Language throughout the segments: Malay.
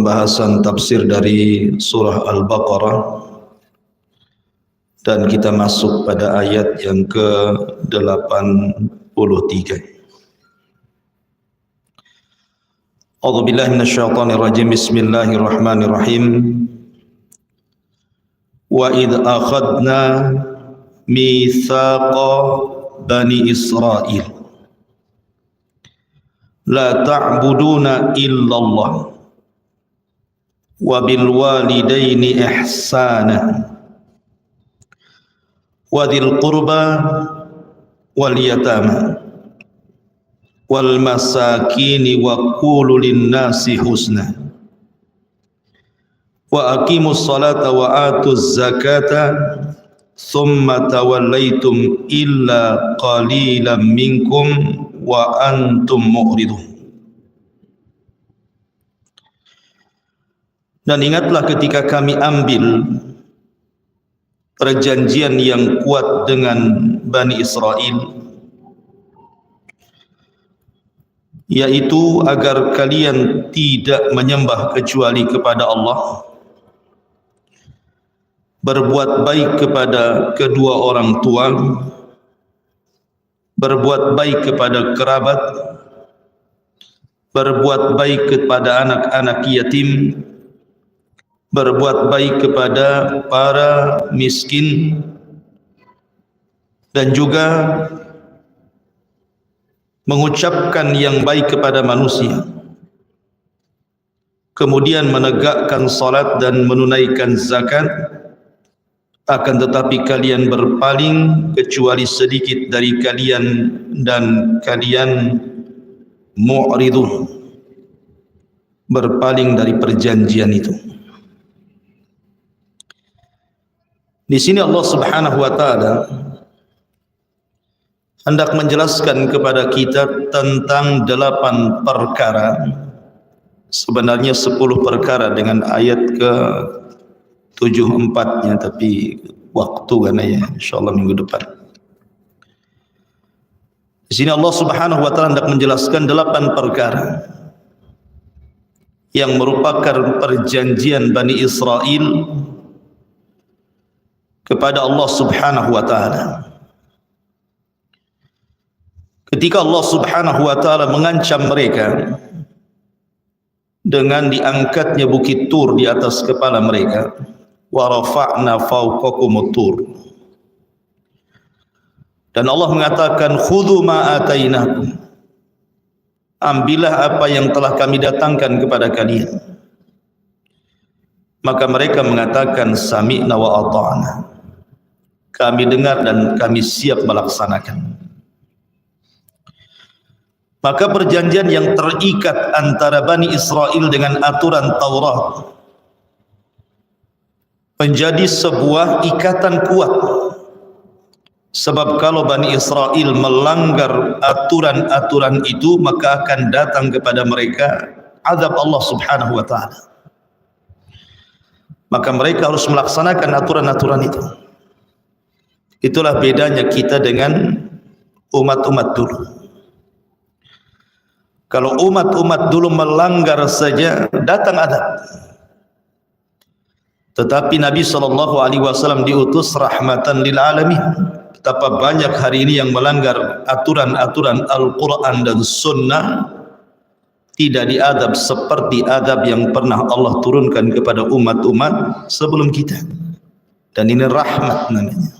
pembahasan tafsir dari surah Al-Baqarah, dan kita masuk pada ayat yang ke-83. A'udzubillahi minasyaitonirrajim. Bismillahirrahmanirrahim. Wa idh akhadna mitsaqa bani Israil la ta'buduna illallah wa bil walidaini ihsana wa dzil qurba wal yatama wal masakini wa qulu lin nasi husna wa aqimus salata wa atuz zakata thumma tawallaitum illa qalilan minkum wa antum mu'ridun. Dan ingatlah ketika kami ambil perjanjian yang kuat dengan Bani Israel, yaitu agar kalian tidak menyembah kecuali kepada Allah, berbuat baik kepada kedua orang tua, berbuat baik kepada kerabat, berbuat baik kepada anak-anak yatim, berbuat baik kepada para miskin, dan juga mengucapkan yang baik kepada manusia, kemudian menegakkan salat dan menunaikan zakat. Akan tetapi kalian berpaling kecuali sedikit dari kalian, dan kalian mu'ridun, berpaling dari perjanjian itu. Di sini Allah Subhanahu wa taala hendak menjelaskan kepada kita tentang 8 perkara. Sebenarnya 10 perkara dengan ayat ke-74-nya, tapi waktu kan ya, insyaallah minggu depan. Di sini Allah Subhanahu wa taala hendak menjelaskan 8 perkara yang merupakan perjanjian Bani Israel kepada Allah Subhanahu wa taala. Ketika Allah Subhanahu wa taala mengancam mereka dengan diangkatnya bukit Tur di atas kepala mereka, wa rafa'na fawqakumut tur, dan Allah mengatakan khudhu ma atainakum, ambillah apa yang telah kami datangkan kepada kalian. Maka mereka mengatakan sami'na wa ata'na, kami dengar dan kami siap melaksanakan. Maka perjanjian yang terikat antara Bani Israel dengan aturan Taurat menjadi sebuah ikatan kuat. Sebab kalau Bani Israel melanggar aturan-aturan itu, maka akan datang kepada mereka azab Allah Subhanahu wa taala. Maka mereka harus melaksanakan aturan-aturan itu. Itulah bedanya kita dengan umat-umat dulu. Kalau umat-umat dulu melanggar saja, datang azab. Tetapi Nabi SAW diutus rahmatan lil alamin. Betapa banyak hari ini yang melanggar aturan-aturan Al-Quran dan Sunnah, tidak diadab seperti adab yang pernah Allah turunkan kepada umat-umat sebelum kita. Dan ini rahmat namanya.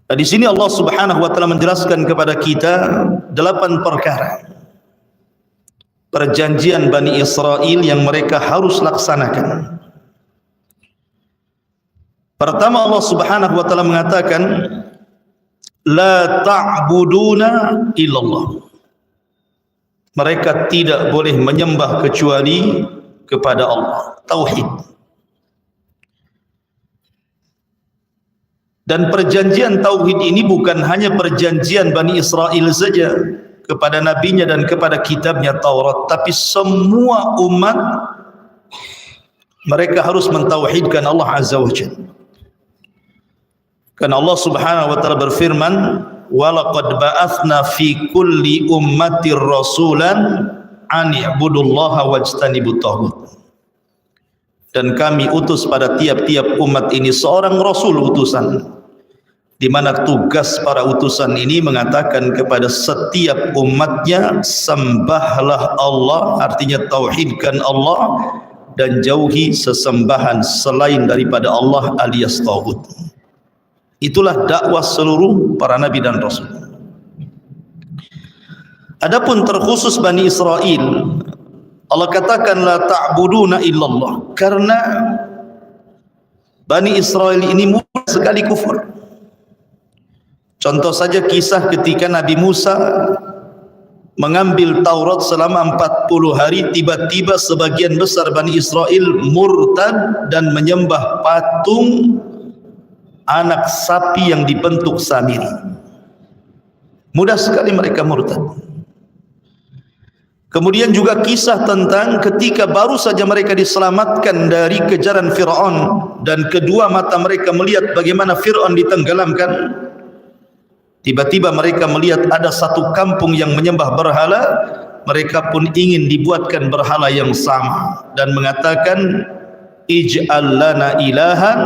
Nah, di sini Allah Subhanahu wa taala menjelaskan kepada kita 8 perkara perjanjian Bani Israel yang mereka harus laksanakan. Pertama, Allah Subhanahu wa taala mengatakan la ta'buduna illallah. Mereka tidak boleh menyembah kecuali kepada Allah, tauhid. Dan perjanjian tauhid ini bukan hanya perjanjian Bani Israel saja kepada nabinya dan kepada kitabnya Taurat, tapi semua umat mereka harus mentauhidkan Allah Azza wa Jalla. Karena Allah Subhanahu wa taala berfirman, "Wa laqad ba'atsna fi kulli ummatir rasulan an i'budullaha wajtanibut taghut. Dan kami utus pada tiap-tiap umat ini seorang rasul utusan, di mana tugas para utusan ini mengatakan kepada setiap umatnya, sembahlah Allah, artinya tauhidkan Allah dan jauhi sesembahan selain daripada Allah alias taghut. Itulah dakwah seluruh para nabi dan rasul. Adapun terkhusus Bani Israel, Allah katakan la ta'buduna illallah, karena Bani Israel ini mudah sekali kufur. Contoh saja kisah ketika Nabi Musa mengambil Taurat selama 40 hari, tiba-tiba sebagian besar Bani Israel murtad dan menyembah patung anak sapi yang dibentuk samiri. Mudah sekali mereka murtad. Kemudian juga kisah tentang ketika baru saja mereka diselamatkan dari kejaran Fir'aun dan kedua mata mereka melihat bagaimana Fir'aun ditenggelamkan. Tiba-tiba mereka melihat ada satu kampung yang menyembah berhala, mereka pun ingin dibuatkan berhala yang sama dan mengatakan ij'al lana ilahan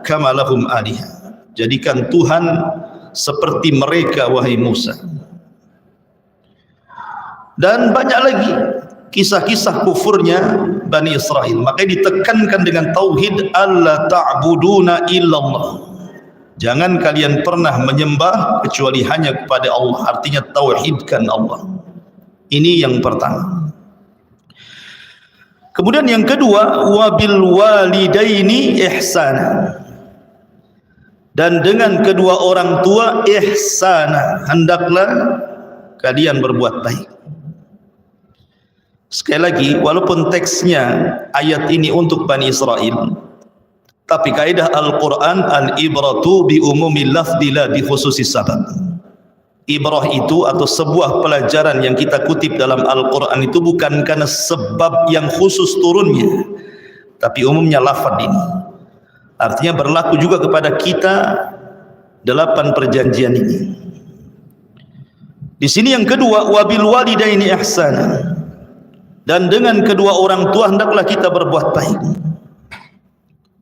kama lahum alihah. Jadikan Tuhan seperti mereka wahai Musa. Dan banyak lagi kisah-kisah kufurnya Bani Israel. Makanya ditekankan dengan tauhid, alla ta'buduna illallah. Jangan kalian pernah menyembah kecuali hanya kepada Allah. Artinya tauhidkan Allah. Ini yang pertama. Kemudian yang kedua, wabil walidaini ihsana. Dan dengan kedua orang tua ihsana, hendaklah kalian berbuat baik. Sekali lagi, walaupun teksnya ayat ini untuk Bani Israel, tapi kaidah Al-Quran al-ibratu bi umumil lafzi la bi khususis sabab. Ibrah itu atau sebuah pelajaran yang kita kutip dalam Al-Quran itu bukan karena sebab yang khusus turunnya, tapi umumnya lafaz ini. Artinya berlaku juga kepada kita 8 perjanjian ini. Di sini yang kedua, wabil walidaini ihsana. Dan dengan kedua orang tua hendaklah kita berbuat baik.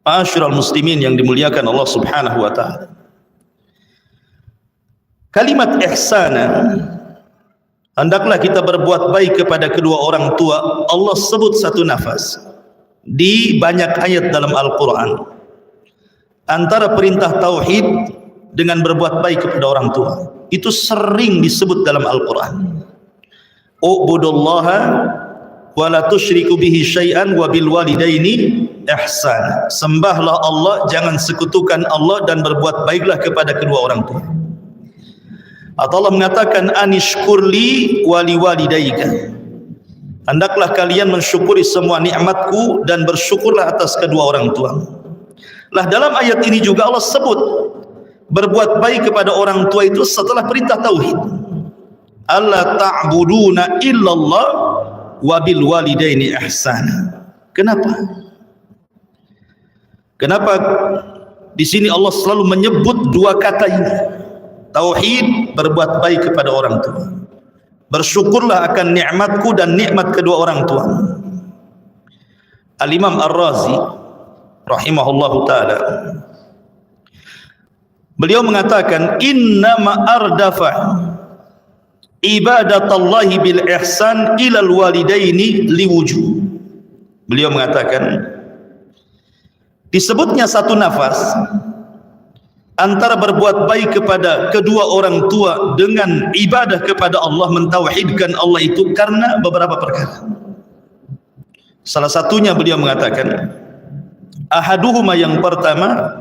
Ma'asyiral muslimin yang dimuliakan Allah Subhanahu wa taala. Kalimat ihsana, hendaklah kita berbuat baik kepada kedua orang tua, Allah sebut satu nafas di banyak ayat dalam Al-Quran. Antara perintah tauhid dengan berbuat baik kepada orang tua itu sering disebut dalam Al-Quran. U'budullaha wa la tusyriku bihi syai'an wa bil walidaini ihsan. Sembahlah Allah, jangan sekutukan Allah, dan berbuat baiklah kepada kedua orang tua. Atau Allah mengatakan anishkurli wali walidaika. Hendaklah kalian mensyukuri semua nikmatku dan bersyukurlah atas kedua orang tua. Lah dalam ayat ini juga Allah sebut berbuat baik kepada orang tua itu setelah perintah tauhid. Alla ta'buduna illallah wa bil walidaini ihsana. Kenapa? Kenapa di sini Allah selalu menyebut dua kata ini? Tauhid, berbuat baik kepada orang tua. Bersyukurlah akan nikmatku dan nikmat kedua orang tua. Al-Imam Ar-Razi rahimahullahu taala, beliau mengatakan innama ardafa ibadatallahi bil ihsan ilal walidaini liwujuh. Beliau mengatakan disebutnya satu nafas antara berbuat baik kepada kedua orang tua dengan ibadah kepada Allah, mentauhidkan Allah itu karena beberapa perkara. Salah satunya beliau mengatakan ahaduhuma, yang pertama,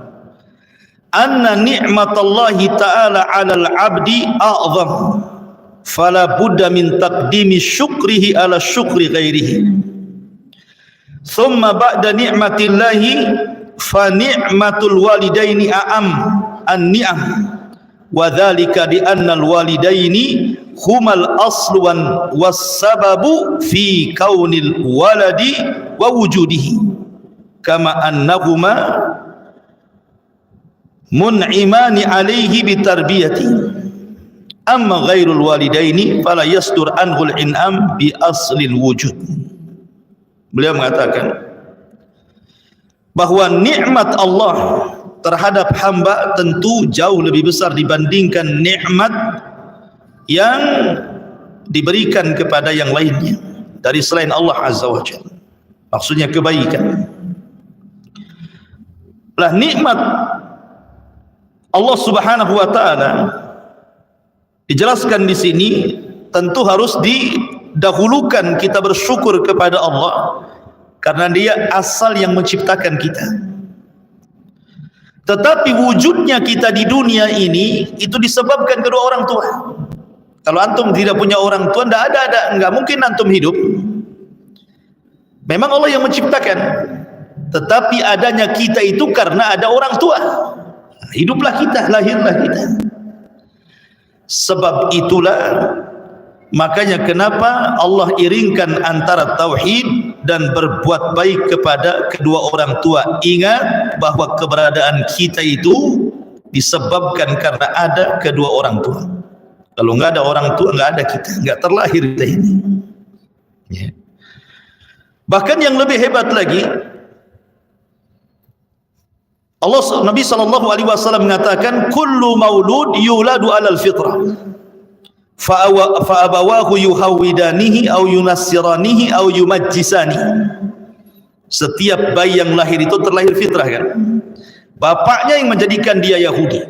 anna ni'matallahi ta'ala 'alal 'abdi a'zam fala budda min taqdimi syukrihi ala syukri ghairihi. Thumma ba'da ni'matillahi fa ni'matul walidaini a'am an-ni'am wa dzalika li anna al-walidaini humal aslu was sababu fi kaunil waladi wa wujudihi kama annahuma mun'imani alaihi bitarbiyati amma ghairul walidaini fala yasdur anhul in'am bi aslil wujud. Beliau mengatakan bahwa nikmat Allah terhadap hamba tentu jauh lebih besar dibandingkan nikmat yang diberikan kepada yang lainnya dari selain Allah Azza wa Jalla. Maksudnya kebaikan. Lah nikmat Allah Subhanahu wa taala dijelaskan di sini tentu harus didahulukan kita bersyukur kepada Allah karena Dia asal yang menciptakan kita. Tetapi wujudnya kita di dunia ini itu disebabkan kedua orang tua. Kalau antum tidak punya orang tua, enggak mungkin antum hidup. Memang Allah yang menciptakan, tetapi adanya kita itu karena ada orang tua. Hiduplah kita, lahirlah kita. Sebab itulah makanya kenapa Allah iringkan antara tauhid dan berbuat baik kepada kedua orang tua. Ingat bahwa keberadaan kita itu disebabkan karena ada kedua orang tua. Kalau enggak ada orang tua, enggak ada kita, enggak terlahir kita ini. Ya. Bahkan yang lebih hebat lagi, Nabi SAW mengatakan, kullu maulud yuladu alal fitrah, fa'abawahu yuhawidanihi au yunassiranihi au yumajjisanihi. Setiap bayi yang lahir itu terlahir fitrah kan. Bapaknya yang menjadikan dia Yahudi,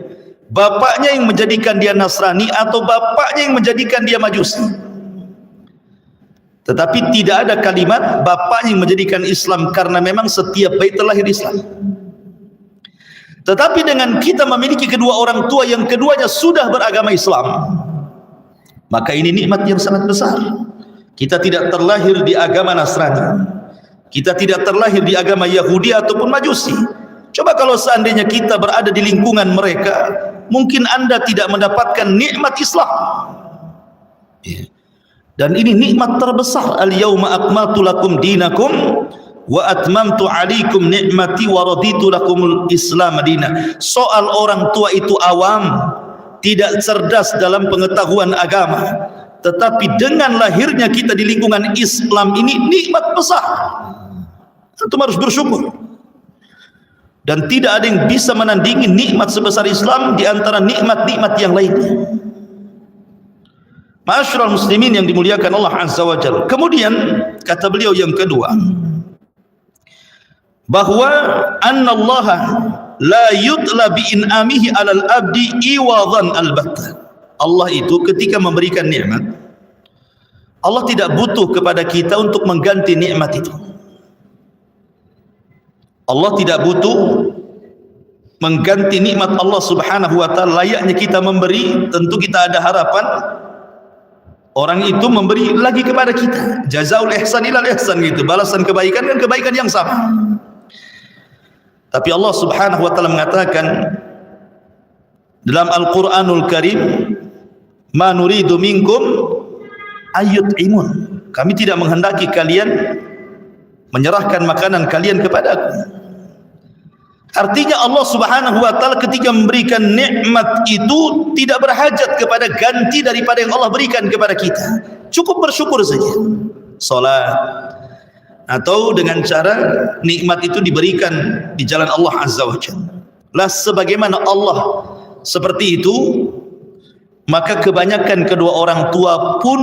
bapaknya yang menjadikan dia Nasrani, atau bapaknya yang menjadikan dia Majusi. Tetapi tidak ada kalimat bapaknya yang menjadikan Islam, karena memang setiap bayi terlahir Islam. Tetapi dengan kita memiliki kedua orang tua yang keduanya sudah beragama Islam, maka ini nikmat yang sangat besar. Kita tidak terlahir di agama Nasrani, kita tidak terlahir di agama Yahudi ataupun Majusi. Coba kalau seandainya kita berada di lingkungan mereka, mungkin Anda tidak mendapatkan nikmat Islam. Dan ini nikmat terbesar. Al-yawma akmaltu lakum dinakum wa atmamtu alaikum ni'mati wa raditu lakumul Islam madina. Soal orang tua itu awam, tidak cerdas dalam pengetahuan agama, tetapi dengan lahirnya kita di lingkungan Islam ini nikmat besar. Antum harus bersyukur. Dan tidak ada yang bisa menandingi nikmat sebesar Islam di antara nikmat-nikmat yang lainnya. Ma'asyiral muslimin yang dimuliakan Allah Azza wa Jalla. Kemudian kata beliau yang kedua, bahwa annallaha la yutla bi in'amihi 'alal abdi iwadan albatta. Allah itu ketika memberikan nikmat, Allah tidak butuh kepada kita untuk mengganti nikmat itu. Allah tidak butuh mengganti nikmat Allah Subhanahu wa taala. Layaknya kita memberi, tentu kita ada harapan orang itu memberi lagi kepada kita. Jazaul ihsan ilal ihsan gitu. Balasan kebaikan kan kebaikan yang sama. Tapi Allah Subhanahu wa taala mengatakan dalam Al-Qur'anul Karim, "Ma nuridu minkum ayyut'imun." Kami tidak menghendaki kalian menyerahkan makanan kalian kepadaku. Artinya Allah Subhanahu wa taala ketika memberikan nikmat itu tidak berhajat kepada ganti daripada yang Allah berikan kepada kita. Cukup bersyukur saja. Salat, atau dengan cara nikmat itu diberikan di jalan Allah Azza wa Jalla. Lah sebagaimana Allah seperti itu, maka kebanyakan kedua orang tua pun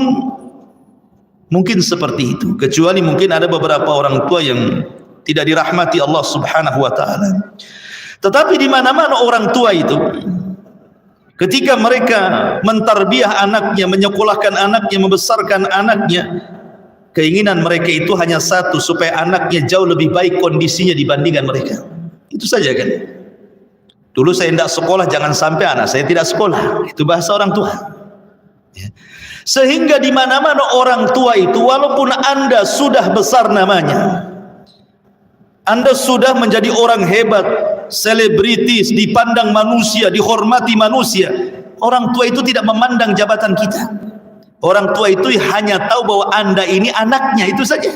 mungkin seperti itu, kecuali mungkin ada beberapa orang tua yang tidak dirahmati Allah Subhanahu wa taala. Tetapi di mana-mana orang tua itu ketika mereka mentarbiah anaknya, menyekolahkan anaknya, membesarkan anaknya, keinginan mereka itu hanya satu, supaya anaknya jauh lebih baik kondisinya dibandingkan mereka. Itu saja kan. Dulu saya tidak sekolah, jangan sampai anak saya tidak sekolah. Itu bahasa orang tua. Ya. Sehingga di mana-mana orang tua itu, walaupun Anda sudah besar namanya, Anda sudah menjadi orang hebat, selebritis, dipandang manusia, dihormati manusia, orang tua itu tidak memandang jabatan kita. Orang tua itu hanya tahu bahwa Anda ini anaknya, itu saja.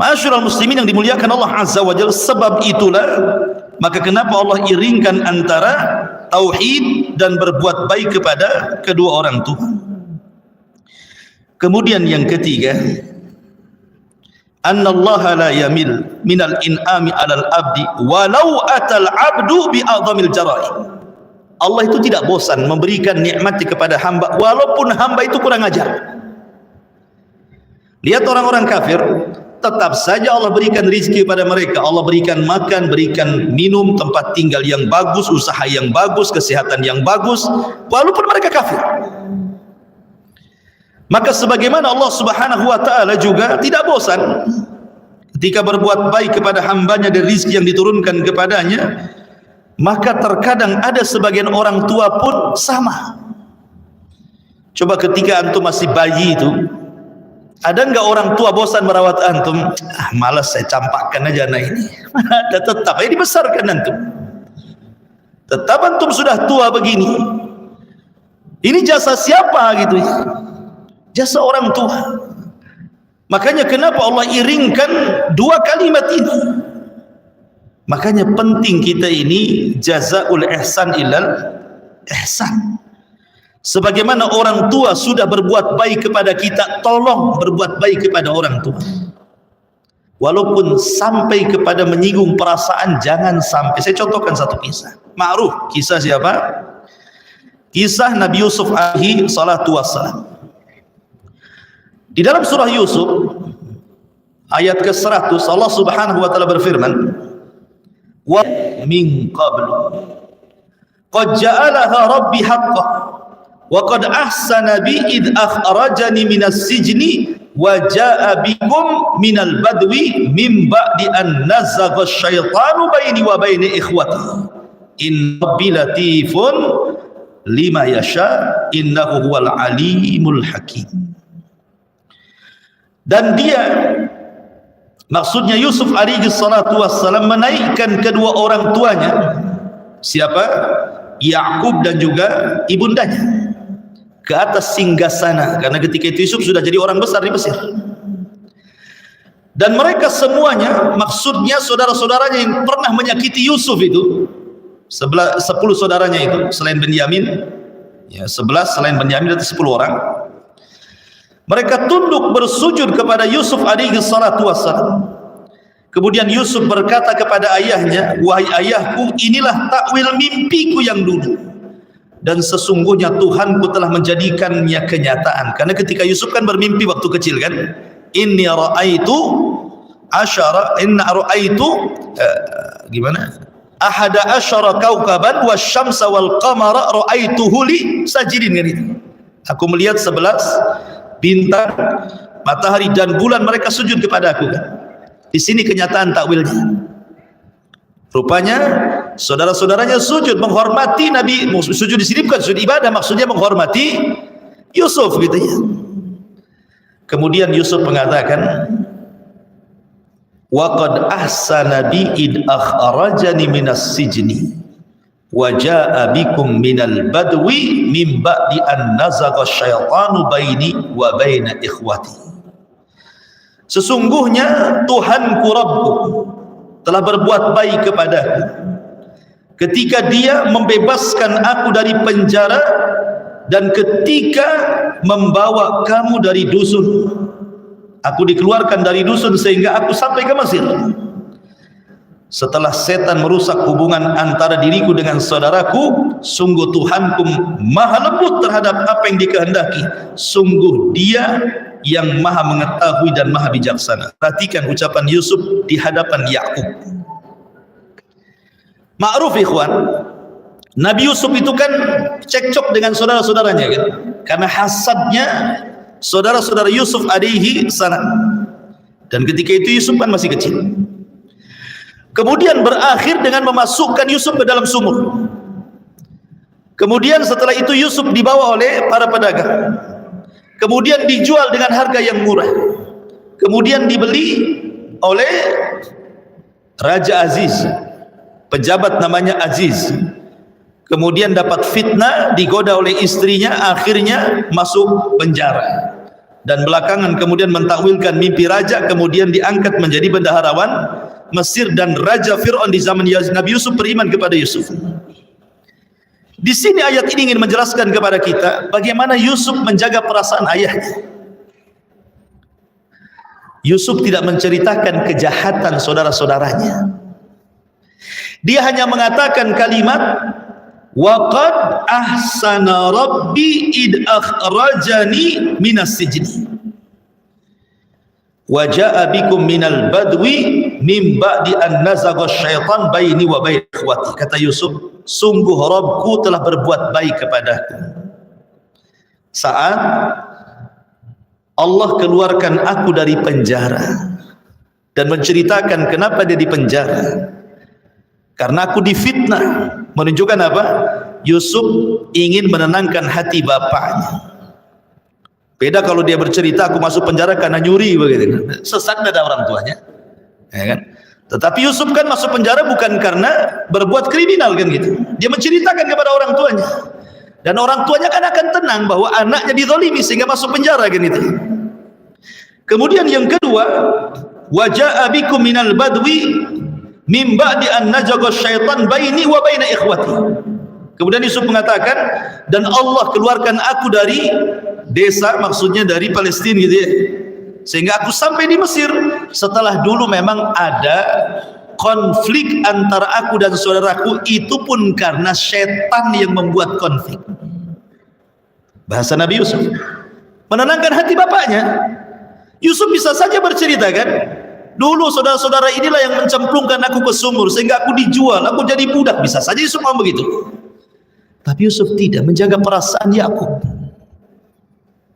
Ma'asyiral muslimin yang dimuliakan Allah Azza wa Jalla, sebab itulah maka kenapa Allah iringkan antara tauhid dan berbuat baik kepada kedua orang tua. Kemudian yang ketiga, annallaha la yamil minal in'ami 'alal abdi walau atal 'abdu bi a'dhamil jara'i. Allah itu tidak bosan memberikan nikmat kepada hamba walaupun hamba itu kurang ajar. Lihat orang-orang kafir, tetap saja Allah berikan rizki kepada mereka. Allah berikan makan, berikan minum, tempat tinggal yang bagus, usaha yang bagus, kesehatan yang bagus, walaupun mereka kafir. Maka sebagaimana Allah Subhanahu wa ta'ala juga tidak bosan ketika berbuat baik kepada hambanya dan rizki yang diturunkan kepadanya, maka terkadang ada sebagian orang tua pun sama. Coba ketika antum masih bayi itu, ada enggak orang tua bosan merawat antum? Malas saya campakkan aja anak ini. Ada, tetap ya dibesarkan antum. Tetap antum sudah tua begini. Ini jasa siapa gitu ya? Jasa orang tua. Makanya kenapa Allah iringkan dua kalimat ini? Makanya penting kita ini jazaul ihsan ilal ihsan. Sebagaimana orang tua sudah berbuat baik kepada kita, tolong berbuat baik kepada orang tua. Walaupun sampai kepada menyinggung perasaan, jangan sampai. Saya contohkan satu kisah. Ma'ruf, kisah siapa? Kisah Nabi Yusuf alaihi salatu wassalam. Di dalam surah Yusuf ayat ke-100 Allah Subhanahu wa taala berfirman, "Wa min qablu qad ja'alaha rabbi haqqan wa qad ahsana bi id akhrajani minas sijni wa jaa'a bikum minal badwi min ba'di an nazagha asyaitanu baini wa baini ikhwati inna rabbi latifun lima yasha innahu huwal alimul hakim." Dan dia, maksudnya Yusuf alaihi salatu wassalam, menaikkan kedua orang tuanya, siapa? Yakub dan juga ibundanya, ke atas singgasana, karena ketika itu Yusuf sudah jadi orang besar di Mesir. Dan mereka semuanya, maksudnya saudara-saudaranya yang pernah menyakiti Yusuf itu, 10 saudaranya itu, selain Benyamin, ya 11 selain Benyamin, itu 10 orang. Mereka tunduk bersujud kepada Yusuf alaihi salatu wassalam. Kemudian Yusuf berkata kepada ayahnya, "Wahai ayahku, inilah takwil mimpiku yang dulu. Dan sesungguhnya Tuhanku telah menjadikannya kenyataan." Karena ketika Yusuf kan bermimpi waktu kecil kan, "Inni ra'aitu asyara ahada asyara kaukaban wasyamsa wal qamara ra'aituhu li sajidin." Kan itu. Aku melihat 11 bintang, matahari dan bulan, mereka sujud kepada aku kan. Di sini kenyataan takwilnya. Rupanya saudara-saudaranya sujud menghormati Nabi. Sujud di sini bukan sujud ibadah, maksudnya menghormati Yusuf gitu ya. Kemudian Yusuf mengatakan, "Wa qad ahsana bi id akhrajani minas sijni wa jaa'a bikum minal badwi min ba'di an nazagha syaitanu baini wa baina ikhwati." Sesungguhnya Tuhanku Rabbku telah berbuat baik kepadaku ketika dia membebaskan aku dari penjara dan ketika membawa kamu dari dusun. Aku dikeluarkan dari dusun sehingga aku sampai ke Mesir. Setelah setan merusak hubungan antara diriku dengan saudaraku, sungguh Tuhanku maha lembut terhadap apa yang dikehendaki. Sungguh dia yang maha mengetahui dan maha bijaksana. Perhatikan ucapan Yusuf di hadapan Yakub. Ma'ruf ikhwan, Nabi Yusuf itu kan cekcok dengan saudara-saudaranya kan, karena hasadnya saudara-saudara Yusuf alaihi salam. Dan ketika itu Yusuf kan masih kecil. Kemudian berakhir dengan memasukkan Yusuf ke dalam sumur. Kemudian setelah itu Yusuf dibawa oleh para pedagang. Kemudian dijual dengan harga yang murah. Kemudian dibeli oleh Raja Aziz, pejabat namanya Aziz. Kemudian dapat fitnah, digoda oleh istrinya, akhirnya masuk penjara. Dan belakangan kemudian mentakwilkan mimpi raja, kemudian diangkat menjadi bendaharawan Mesir, dan Raja Fir'aun di zaman Nabi Yusuf beriman kepada Yusuf. Di sini ayat ini ingin menjelaskan kepada kita bagaimana Yusuf menjaga perasaan ayahnya. Yusuf tidak menceritakan kejahatan saudara-saudaranya. Dia hanya mengatakan kalimat waqad ahsana rabbi id akhrajani minas sijni wa jaa bikum minal badwi mim ba'di an nazagha syaitan baini wa bain ikhwati. Kata Yusuf, sungguh Rabbku telah berbuat baik kepadaku saat Allah keluarkan aku dari penjara, dan menceritakan kenapa dia di penjara. Karena aku difitnah. Menunjukkan apa? Yusuf ingin menenangkan hati bapaknya. Beda kalau dia bercerita aku masuk penjara karena nyuri begitu. Sesat ada orang tuanya. Ya kan? Tetapi Yusuf kan masuk penjara bukan karena berbuat kriminal kan gitu. Dia menceritakan kepada orang tuanya. Dan orang tuanya kan akan tenang bahwa anaknya dizalimi sehingga masuk penjara kan itu. Kemudian yang kedua, waja'a bikum minal badwi mim ba'di an najaga syaitan baini wa baina ikhwati. Kemudian Yusuf mengatakan, dan Allah keluarkan aku dari desa, maksudnya dari Palestina gitu ya, sehingga aku sampai di Mesir setelah dulu memang ada konflik antara aku dan saudaraku, itu pun karena setan yang membuat konflik. Bahasa Nabi Yusuf menenangkan hati bapaknya. Yusuf bisa saja bercerita kan, dulu saudara-saudara inilah yang mencemplungkan aku ke sumur sehingga aku dijual, aku jadi budak. Bisa saja Yusuf ngomong begitu. Tapi Yusuf tidak, menjaga perasaan Yakub.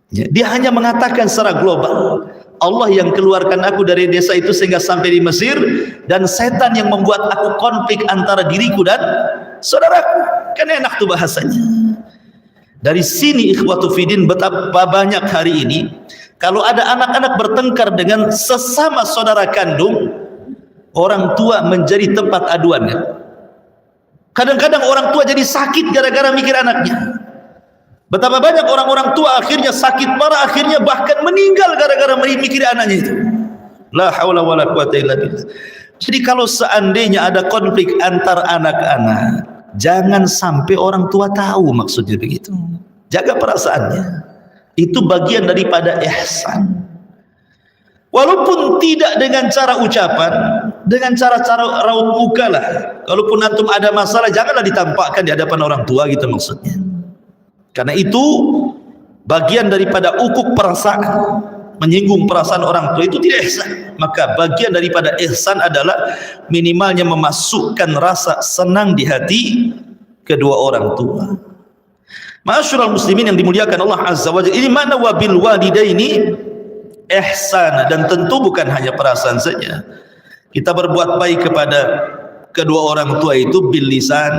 Dia hanya mengatakan secara global, Allah yang keluarkan aku dari desa itu sehingga sampai di Mesir, dan setan yang membuat aku konflik antara diriku dan saudaraku. Kan enak tuh bahasanya. Dari sini ikhwatu fiddin, betapa banyak hari ini kalau ada anak-anak bertengkar dengan sesama saudara kandung, orang tua menjadi tempat aduannya. Kadang-kadang orang tua jadi sakit gara-gara mikir anaknya. Betapa banyak orang-orang tua akhirnya sakit parah, akhirnya bahkan meninggal gara-gara mikir anaknya itu. La haula wala quwata illa billah. Jadi kalau seandainya ada konflik antar anak-anak, jangan sampai orang tua tahu, maksudnya begitu. Jaga perasaannya. Itu bagian daripada ihsan. Walaupun tidak dengan cara ucapan, dengan cara-cara raut muka lah. Kalaupun antum ada masalah, janganlah ditampakkan di hadapan orang tua gitu maksudnya. Karena itu bagian daripada ukuk perasaan. Menyinggung perasaan orang tua itu tidak ihsan. Maka bagian daripada ihsan adalah minimalnya memasukkan rasa senang di hati kedua orang tua. Ma'asyiral muslimin yang dimuliakan Allah Azza wa Jalla, ini makna wabil walidaini ihsan, dan tentu bukan hanya perasaan saja. Kita berbuat baik kepada kedua orang tua itu bil lisan,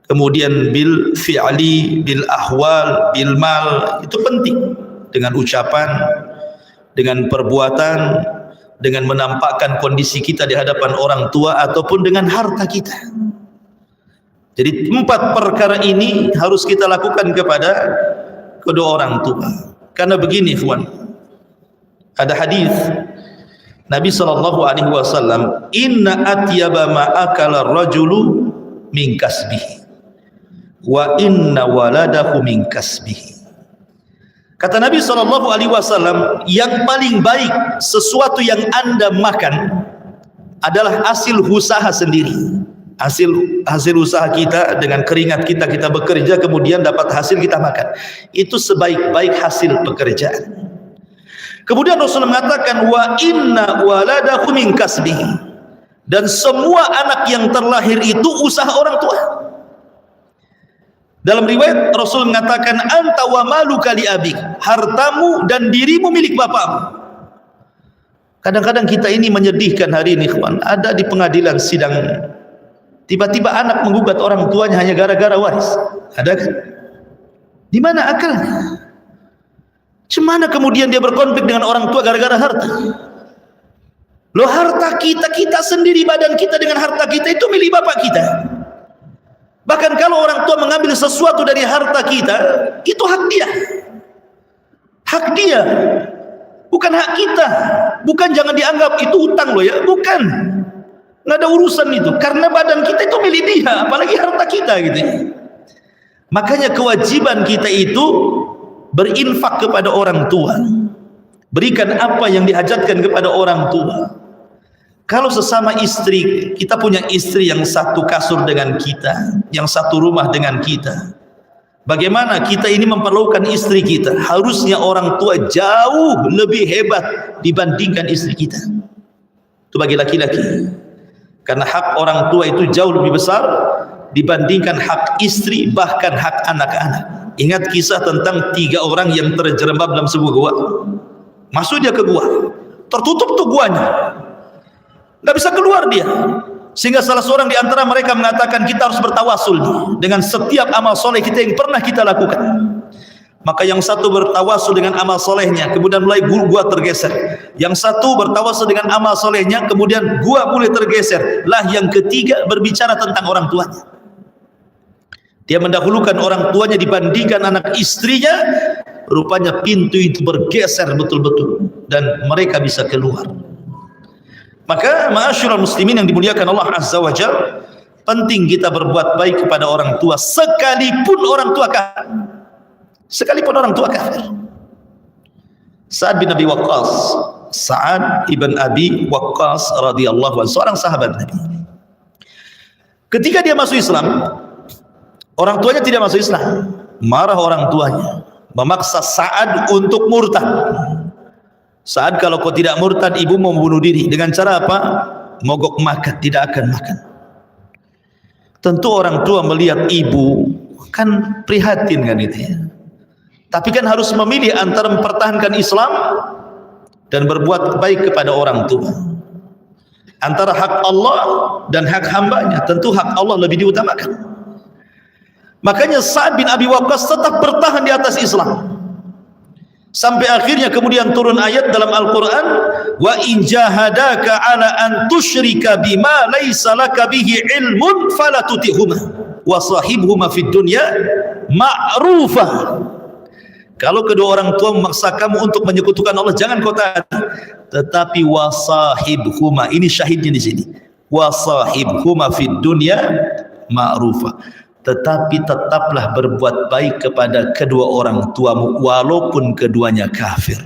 kemudian bil fi'li, bil ahwal, bil mal, itu penting. Dengan ucapan, dengan perbuatan, dengan menampakkan kondisi kita di hadapan orang tua, ataupun dengan harta kita. Jadi 4 perkara ini harus kita lakukan kepada kedua orang tua. Karena begini ikhwan, ada hadis Nabi SAW, inna atyaba ma akala rajulu min kasbihi wa inna waladahu min kasbihi. Kata Nabi SAW, yang paling baik sesuatu yang anda makan adalah hasil usaha sendiri. Hasil usaha kita, dengan keringat kita bekerja, kemudian dapat hasil kita makan. Itu sebaik-baik hasil pekerjaan. Kemudian Rasulullah mengatakan wa inna waladahu min kasbihi, dan semua anak yang terlahir itu usaha orang tua. Dalam riwayat Rasul mengatakan anta wa maluka li abik, hartamu dan dirimu milik bapakmu. Kadang-kadang kita ini menyedihkan hari ini ikhwan, ada di pengadilan sidang, tiba-tiba anak menggugat orang tuanya hanya gara-gara waris. Ada kan? Di mana akalnya? Cemana kemudian dia berkonflik dengan orang tua gara-gara harta? Loh, harta kita sendiri, badan kita dengan harta kita itu milik bapak kita. Bahkan kalau orang tua mengambil sesuatu dari harta kita, itu hak dia. Hak dia. Bukan hak kita. Bukan jangan dianggap itu utang loh ya. Bukan. Nggak ada urusan itu. Karena badan kita itu milik dia. Apalagi harta kita gitu. Makanya kewajiban kita itu berinfak kepada orang tua, berikan apa yang dihajatkan kepada orang tua. Kalau sesama istri, kita punya istri yang satu kasur dengan kita, yang satu rumah dengan kita, bagaimana kita ini memperlakukan istri kita? Harusnya orang tua jauh lebih hebat dibandingkan istri kita. Itu bagi laki-laki, karena hak orang tua itu jauh lebih besar dibandingkan hak istri, bahkan hak anak-anak. Ingat kisah tentang 3 orang yang terjerembab dalam sebuah gua. Masuk dia ke gua, tertutup tuh guanya, nggak bisa keluar dia, sehingga salah seorang di antara mereka mengatakan, kita harus bertawasul dengan setiap amal soleh kita yang pernah kita lakukan. Maka yang satu bertawasul dengan amal solehnya, kemudian mulai gua tergeser. Yang satu bertawasul dengan amal solehnya, kemudian gua mulai tergeser. Lah yang ketiga berbicara tentang orang tuanya. Dia mendahulukan orang tuanya dibandingkan anak istrinya. Rupanya pintu itu bergeser betul-betul, dan mereka bisa keluar. Maka ma'asyiral muslimin yang dimuliakan Allah Azza wa Jalla, penting kita berbuat baik kepada orang tua sekalipun orang tua kafir. Sekalipun orang tua kafir. Sa'ad bin Abi Waqqas, Sa'ad ibn Abi Waqqas radhiyallahu anhu, seorang sahabat Nabi. Ketika dia masuk Islam, orang tuanya tidak masuk Islam. Marah orang tuanya, memaksa Sa'ad untuk murtad. Saat kalau kau tidak murtad, ibu mau bunuh diri. Dengan cara apa? Mogok makan, tidak akan makan. Tentu orang tua melihat ibu kan prihatin kan itu ya. Tapi kan harus memilih antara mempertahankan Islam dan berbuat baik kepada orang tua. Antara hak Allah dan hak hambanya, tentu hak Allah lebih diutamakan. Makanya Sa'ad bin Abi Waqqas tetap bertahan di atas Islam. Sampai akhirnya kemudian turun ayat dalam Al-Quran, wa in jahadaka ala an tusyrika bima laysa laka bihi ilmun fala tutihuma wa sahibhuma fid dunya ma'rufa. Kalau kedua orang tua memaksa kamu untuk menyekutukan Allah, jangan kau taati. Tetapi wa sahibhuma, ini syahidnya di sini, wa sahibhuma fid dunya ma'rufa. Tetapi tetaplah berbuat baik kepada kedua orang tuamu walaupun keduanya kafir.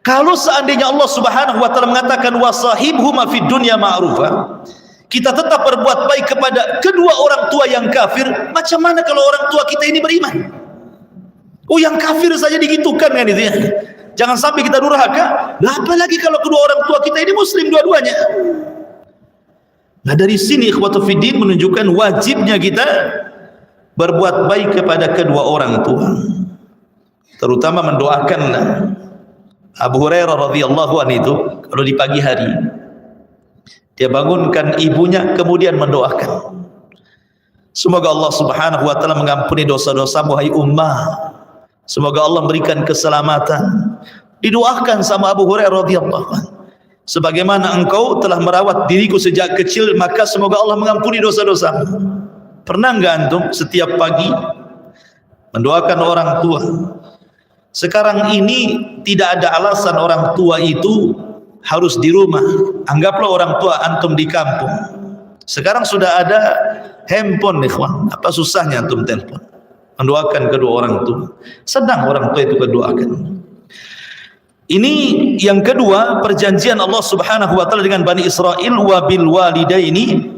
Kalau seandainya Allah Subhanahu wa taala mengatakan wasahibhuma fid dunya ma'rufa, kita tetap berbuat baik kepada kedua orang tua yang kafir, macam mana kalau orang tua kita ini beriman? Oh, yang kafir saja digitukan kan itu ya. Jangan sampai kita durhaka. Lah apalagi kalau kedua orang tua kita ini muslim dua-duanya. Nah, dari sini ikhwatu fiddin menunjukkan wajibnya kita berbuat baik kepada kedua orang tua, terutama mendoakan. Abu Hurairah radhiyallahu anhu itu kalau di pagi hari dia bangunkan ibunya kemudian mendoakan, semoga Allah Subhanahu wa taala mengampuni dosa-dosamu hai ummah, semoga Allah memberikan keselamatan. Didoakan sama Abu Hurairah radhiyallahu anhu, sebagaimana engkau telah merawat diriku sejak kecil, maka semoga Allah mengampuni dosa-dosamu. Pernah enggak antum setiap pagi mendoakan orang tua? Sekarang ini tidak ada alasan orang tua itu harus di rumah. Anggaplah orang tua antum di kampung. Sekarang sudah ada handphone, ikhwan. Apa susahnya antum telepon mendoakan kedua orang tua? Sedang orang tua itu mendoakan. Ini yang kedua, perjanjian Allah Subhanahu wa taala dengan Bani Israil, wa bil walidaini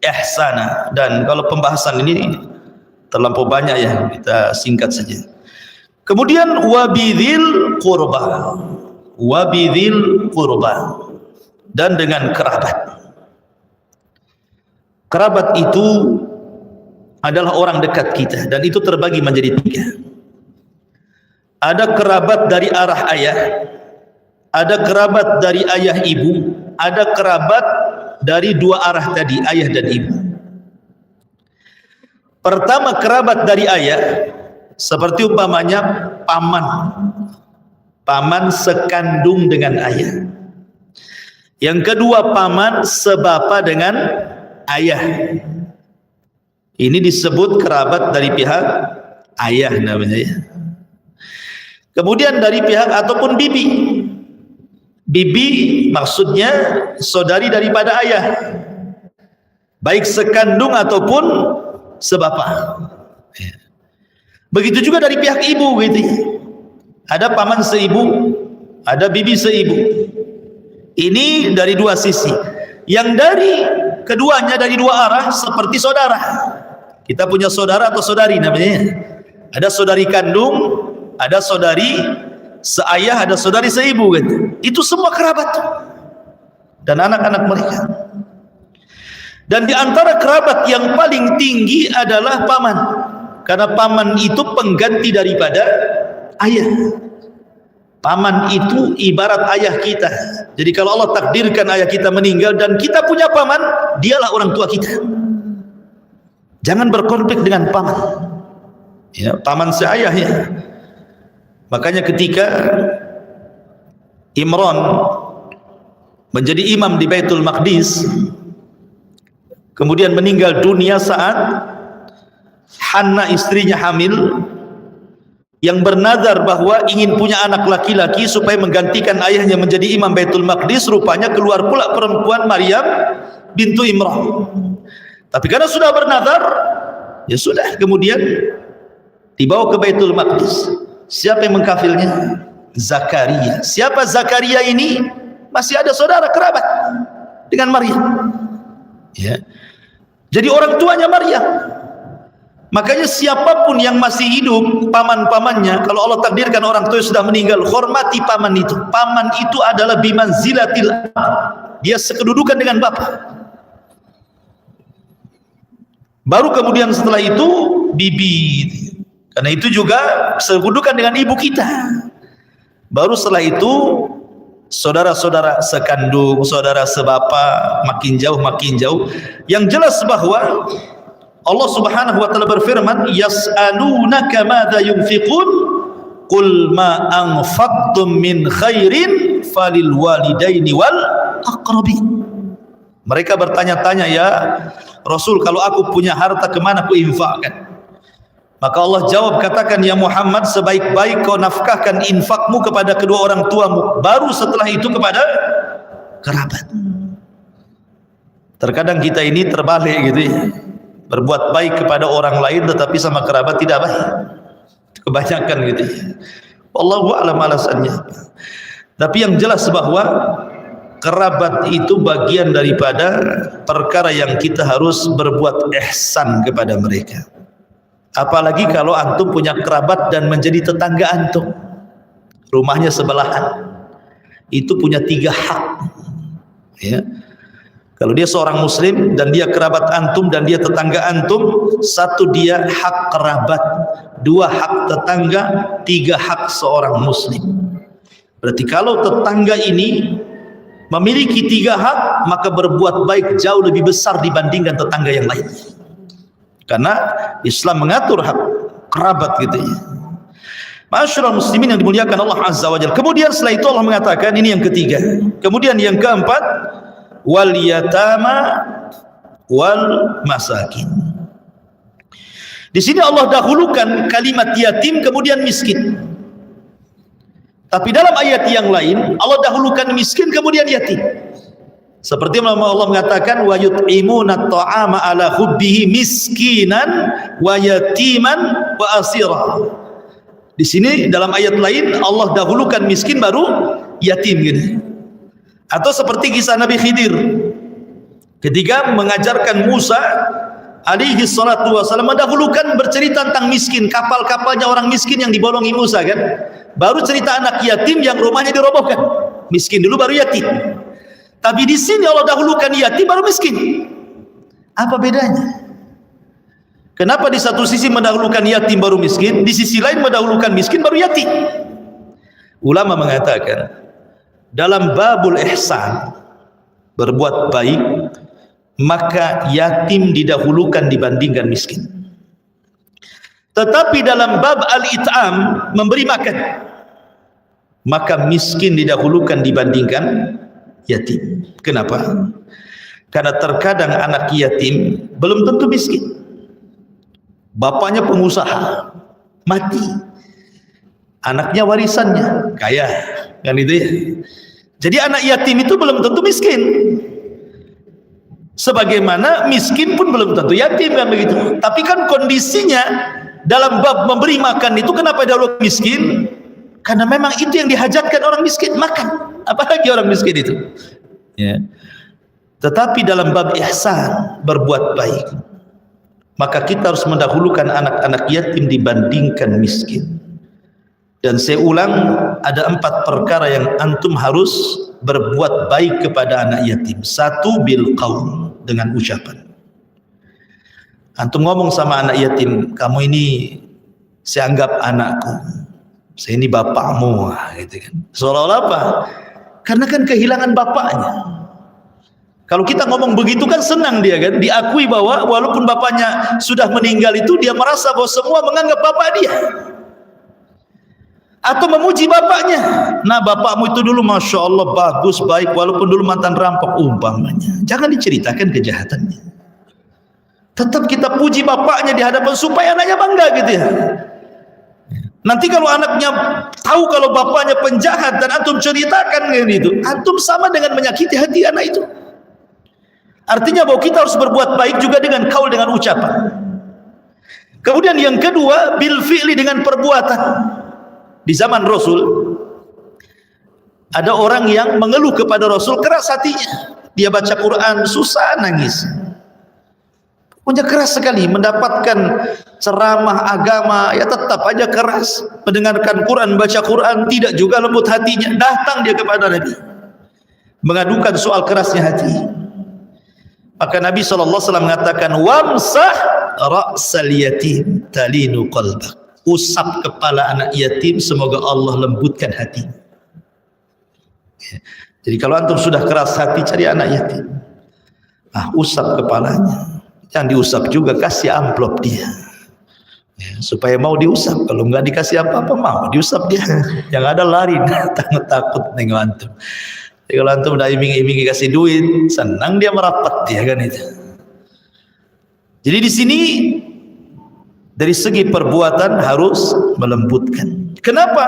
ihsana. Dan kalau pembahasan ini terlampau banyak ya, kita singkat saja. Kemudian wa bidzil qurba. Wa bidzil qurba. Dan dengan kerabat. Kerabat itu adalah orang dekat kita, dan itu terbagi menjadi 3. Ada kerabat dari arah ayah, ada kerabat dari ayah ibu, ada kerabat dari 2 arah tadi, ayah dan ibu. Pertama, kerabat dari ayah, seperti umpamanya paman, paman sekandung dengan ayah. Yang kedua, paman sebapa dengan ayah. Ini disebut kerabat dari pihak ayah namanya ya. Kemudian dari pihak ataupun bibi. Bibi maksudnya saudari daripada ayah, baik sekandung ataupun sebapa. Ya. Begitu juga dari pihak ibu gitu ya. Ada paman seibu, ada bibi seibu. Ini dari dua sisi. Yang dari keduanya dari dua arah seperti saudara. Kita punya saudara atau saudari namanya. Ada saudari kandung, ada saudari seayah, ada saudari seibu gitu. Itu semua kerabat dan anak-anak mereka. Dan di antara kerabat yang paling tinggi adalah paman. Karena paman itu pengganti daripada ayah. Paman itu ibarat ayah kita. Jadi kalau Allah takdirkan ayah kita meninggal dan kita punya paman, dialah orang tua kita. Jangan berkonflik dengan paman. Ya, paman seayah ya. Makanya ketika Imran menjadi imam di Baitul Maqdis, kemudian meninggal dunia saat Hanna istrinya hamil, yang bernazar bahwa ingin punya anak laki-laki supaya menggantikan ayahnya menjadi imam Baitul Maqdis. Rupanya keluar pula perempuan Maryam bintu Imran. Tapi karena sudah bernazar, ya sudah, kemudian dibawa ke Baitul Maqdis. Siapa yang mengkafilnya? Zakaria. Siapa Zakaria ini? Masih ada saudara kerabat dengan Maryam. Ya. Jadi orang tuanya Maryam. Makanya siapapun yang masih hidup, paman-pamannya, kalau Allah takdirkan orang tua sudah meninggal, hormati paman itu. Paman itu adalah bimanzilatil ab. Dia sekedudukan dengan bapak. Baru kemudian setelah itu bibi. Karena itu juga sekedudukan dengan ibu kita. Baru setelah itu saudara-saudara sekandung, saudara sebapa, makin jauh makin jauh. Yang jelas bahwa Allah Subhanahu wa taala berfirman, yas'alunaka madza yunfiqun qul ma anfaqtum min khairin falil walidaini wal aqrabin. Mereka bertanya-tanya, ya Rasul, kalau aku punya harta kemana aku infakkan? Maka Allah jawab, katakan ya Muhammad, sebaik-baik kau nafkahkan infakmu kepada kedua orang tuamu, baru setelah itu kepada kerabat. Terkadang kita ini terbalik gitu ya. Berbuat baik kepada orang lain tetapi sama kerabat tidak baik. Kebanyakan gitu. Wallahu a'lam alasannya. Tapi yang jelas bahwa kerabat itu bagian daripada perkara yang kita harus berbuat ihsan kepada mereka. Apalagi kalau antum punya kerabat dan menjadi tetangga antum, rumahnya sebelahan, itu punya 3 hak. Ya. Kalau dia seorang muslim dan dia kerabat antum dan dia tetangga antum, 1 dia hak kerabat, 2 hak tetangga, 3 hak seorang muslim. Berarti kalau tetangga ini memiliki 3 hak, maka berbuat baik jauh lebih besar dibandingkan tetangga yang lain. Karena Islam mengatur hak kerabat gitu ya. Ma'asyiral muslimin yang dimuliakan Allah Azza wa Jalla. Kemudian setelah itu Allah mengatakan, ini yang ketiga. Kemudian yang keempat, wal yatama wal masakin. Di sini Allah dahulukan kalimat yatim kemudian miskin. Tapi dalam ayat yang lain Allah dahulukan miskin kemudian yatim. Seperti Allah mengatakan wa yut'imuna at'ama ala hubbihi miskinan wa yatiman wa asira. Di sini dalam ayat lain Allah dahulukan miskin baru yatim gitu. Atau seperti kisah Nabi Khidir ketika mengajarkan Musa alaihi salatu wasallam, mendahulukan bercerita tentang miskin, kapal-kapalnya orang miskin yang dibolongi Musa kan. Baru cerita anak yatim yang rumahnya dirobohkan. Miskin dulu baru yatim. Tapi di sini Allah dahulukan yatim baru miskin. Apa bedanya? Kenapa di satu sisi mendahulukan yatim baru miskin, di sisi lain mendahulukan miskin baru yatim? Ulama mengatakan dalam babul ihsan, berbuat baik, maka yatim didahulukan dibandingkan miskin. Tetapi dalam bab al-it'am, memberi makan, maka miskin didahulukan dibandingkan yatim. Kenapa? Karena terkadang anak yatim belum tentu miskin. Bapaknya pengusaha, mati. Anaknya warisannya kaya, kan itu ya. Jadi anak yatim itu belum tentu miskin. Sebagaimana miskin pun belum tentu yatim kan begitu. Tapi kan kondisinya dalam bab memberi makan itu kenapa dahulu miskin? Karena memang itu yang dihajatkan orang miskin, makan. Apalagi orang miskin itu. Ya. Tetapi dalam bab ihsan, berbuat baik, maka kita harus mendahulukan anak-anak yatim dibandingkan miskin. Dan saya ulang, ada 4 perkara yang antum harus berbuat baik kepada anak yatim. 1, bil qaul, dengan ucapan. Antum ngomong sama anak yatim, kamu ini saya anggap anakku, saya ini bapakmu, gitu kan. Seolah-olah apa? Karena kan kehilangan bapaknya. Kalau kita ngomong begitu kan senang dia kan, diakui bahwa walaupun bapaknya sudah meninggal itu dia merasa bahwa semua menganggap bapak dia. Atau memuji bapaknya. Nah, bapakmu itu dulu Masya Allah bagus, baik, walaupun dulu mantan rampok umpamanya. Jangan diceritakan kejahatannya. Tetap kita puji bapaknya di hadapan supaya anaknya bangga gitu ya. Nanti kalau anaknya tahu kalau bapaknya penjahat dan antum ceritakan gitu, antum sama dengan menyakiti hati anak itu. Artinya bahwa kita harus berbuat baik juga dengan kaul, dengan ucapan. Kemudian yang kedua, bil fi'li, dengan perbuatan. Di zaman Rasul ada orang yang mengeluh kepada Rasul, keras hatinya. Dia baca Quran susah nangis. Punya keras sekali, mendapatkan ceramah agama ya tetap aja keras. Mendengarkan Quran, baca Quran tidak juga lembut hatinya. Datang dia kepada Nabi mengadukan soal kerasnya hati. Maka Nabi SAW mengatakan, wamsah ra'sal yatim talinu qalbak. Usap kepala anak yatim, semoga Allah lembutkan hati. Jadi kalau antum sudah keras hati, cari anak yatim, usap kepalanya. Yang diusap juga kasih amplop dia, supaya mau diusap. Kalau nggak dikasih apa-apa mau diusap dia. Yang ada lari, takut nengok antum. Jadi kalau antum udah iming-iming kasih duit, senang dia merapat dia kan itu. Jadi di sini dari segi perbuatan harus melembutkan. Kenapa?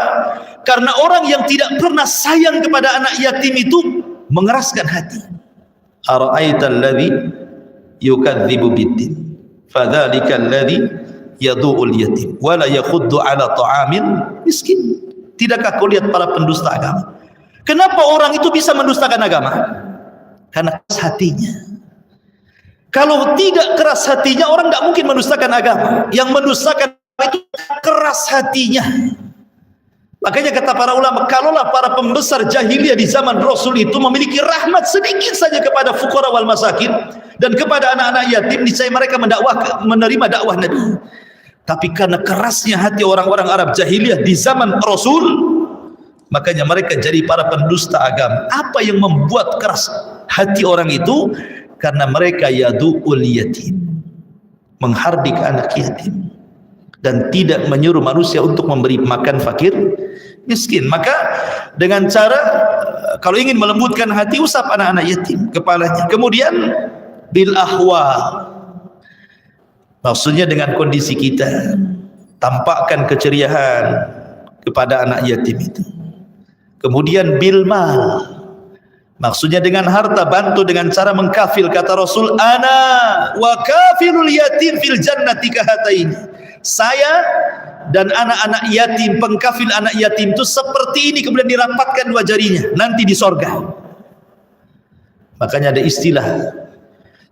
Karena orang yang tidak pernah sayang kepada anak yatim itu mengeraskan hati. Ara'aital ladzi yukadzibu biddin fadzalika alladzi yadu'ul yatim wa la yakhuddu 'ala ta'amil miskin. Tidakkah kau lihat para pendusta agama? Kenapa orang itu bisa mendustakan agama? Karena keras hatinya. Kalau tidak keras hatinya, orang tidak mungkin mendustakan agama. Yang mendustakan itu keras hatinya. Makanya kata para ulama, kalaulah para pembesar jahiliyah di zaman Rasul itu memiliki rahmat sedikit saja kepada fuqara wal masakin dan kepada anak-anak yatim, niscaya mereka menerima dakwah Nabi. Tapi karena kerasnya hati orang-orang Arab jahiliyah di zaman Rasul, makanya mereka jadi para pendusta agama. Apa yang membuat keras hati orang itu? Karena mereka yadu'ul yatim, menghardik anak yatim, dan tidak menyuruh manusia untuk memberi makan fakir miskin. Maka dengan cara, kalau ingin melembutkan hati, usap anak-anak yatim kepalanya. Kemudian bil ahwal, maksudnya dengan kondisi kita, tampakkan keceriaan kepada anak yatim itu. Kemudian bil mal, maksudnya dengan harta, bantu dengan cara mengkafil. Kata Rasul, ana wa kafilul yatim fil jannati kahataini. Saya dan anak-anak yatim, pengkafil anak yatim itu seperti ini, kemudian dirapatkan 2 jarinya nanti di sorga. Makanya ada istilah,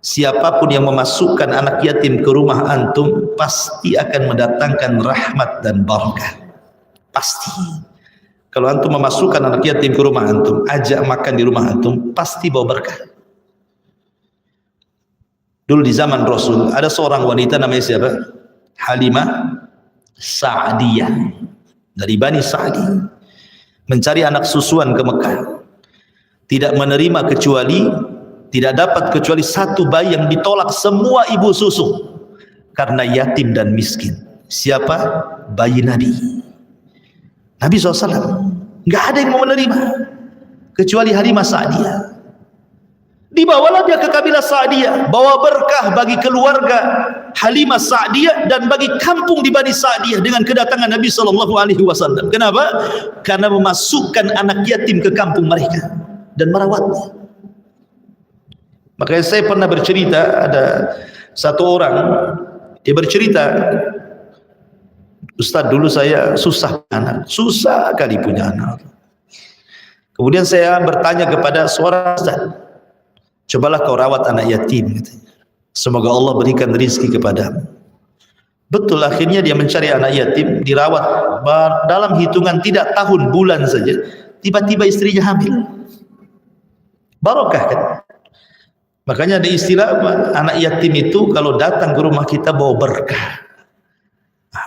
siapapun yang memasukkan anak yatim ke rumah antum pasti akan mendatangkan rahmat dan barakah. Pasti. Kalau antum memasukkan anak yatim ke rumah antum, ajak makan di rumah antum, pasti bawa berkah. Dulu di zaman Rasul ada seorang wanita namanya siapa? Halimah Sa'diyah dari Bani Sa'di, mencari anak susuan ke Mekah. Tidak menerima kecuali, tidak dapat kecuali 1 bayi yang ditolak semua ibu susu karena yatim dan miskin. Siapa? Bayi Nabi. Nabi SAW nggak ada yang mau menerima kecuali Halimah Sa'diyah. Dibawalah dia ke kabilah Sa'diyah, bawa berkah bagi keluarga Halimah Sa'diyah dan bagi kampung di Bani Sa'diyah dengan kedatangan Nabi SAW. Kenapa? Karena memasukkan anak yatim ke kampung mereka dan merawatnya. Makanya saya pernah bercerita, ada satu orang, dia bercerita Ustaz, dulu saya susah anak, susah kali punya anak. Kemudian saya bertanya kepada seorang ustaz, cobalah kau rawat anak yatim, semoga Allah berikan rezeki kepadamu. Betul, akhirnya dia mencari anak yatim, dirawat. Dalam hitungan tidak tahun bulan saja, tiba-tiba istrinya hamil. Barokah kan? Makanya ada istilah anak yatim itu kalau datang ke rumah kita bawa berkah.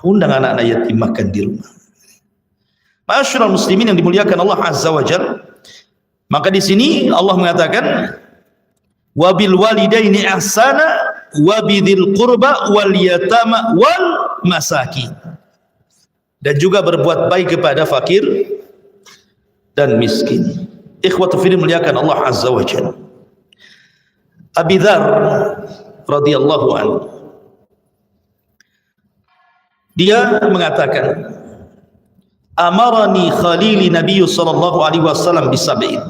Undang anak-anak yatim makan di rumah. Ma'asyiral muslimin yang dimuliakan Allah Azza wa Jalla. Maka di sini Allah mengatakan wa bil walidaini ihsana wa bidzil qurba wal yatama wal masakin. Dan juga berbuat baik kepada fakir dan miskin. Ikhwatu fillah muliakan Allah Azza wa Jalla. Abi Dzar radhiyallahu anhu, dia mengatakan, amarani khalili Nabi sallallahu alaihi wasallam bisab'in.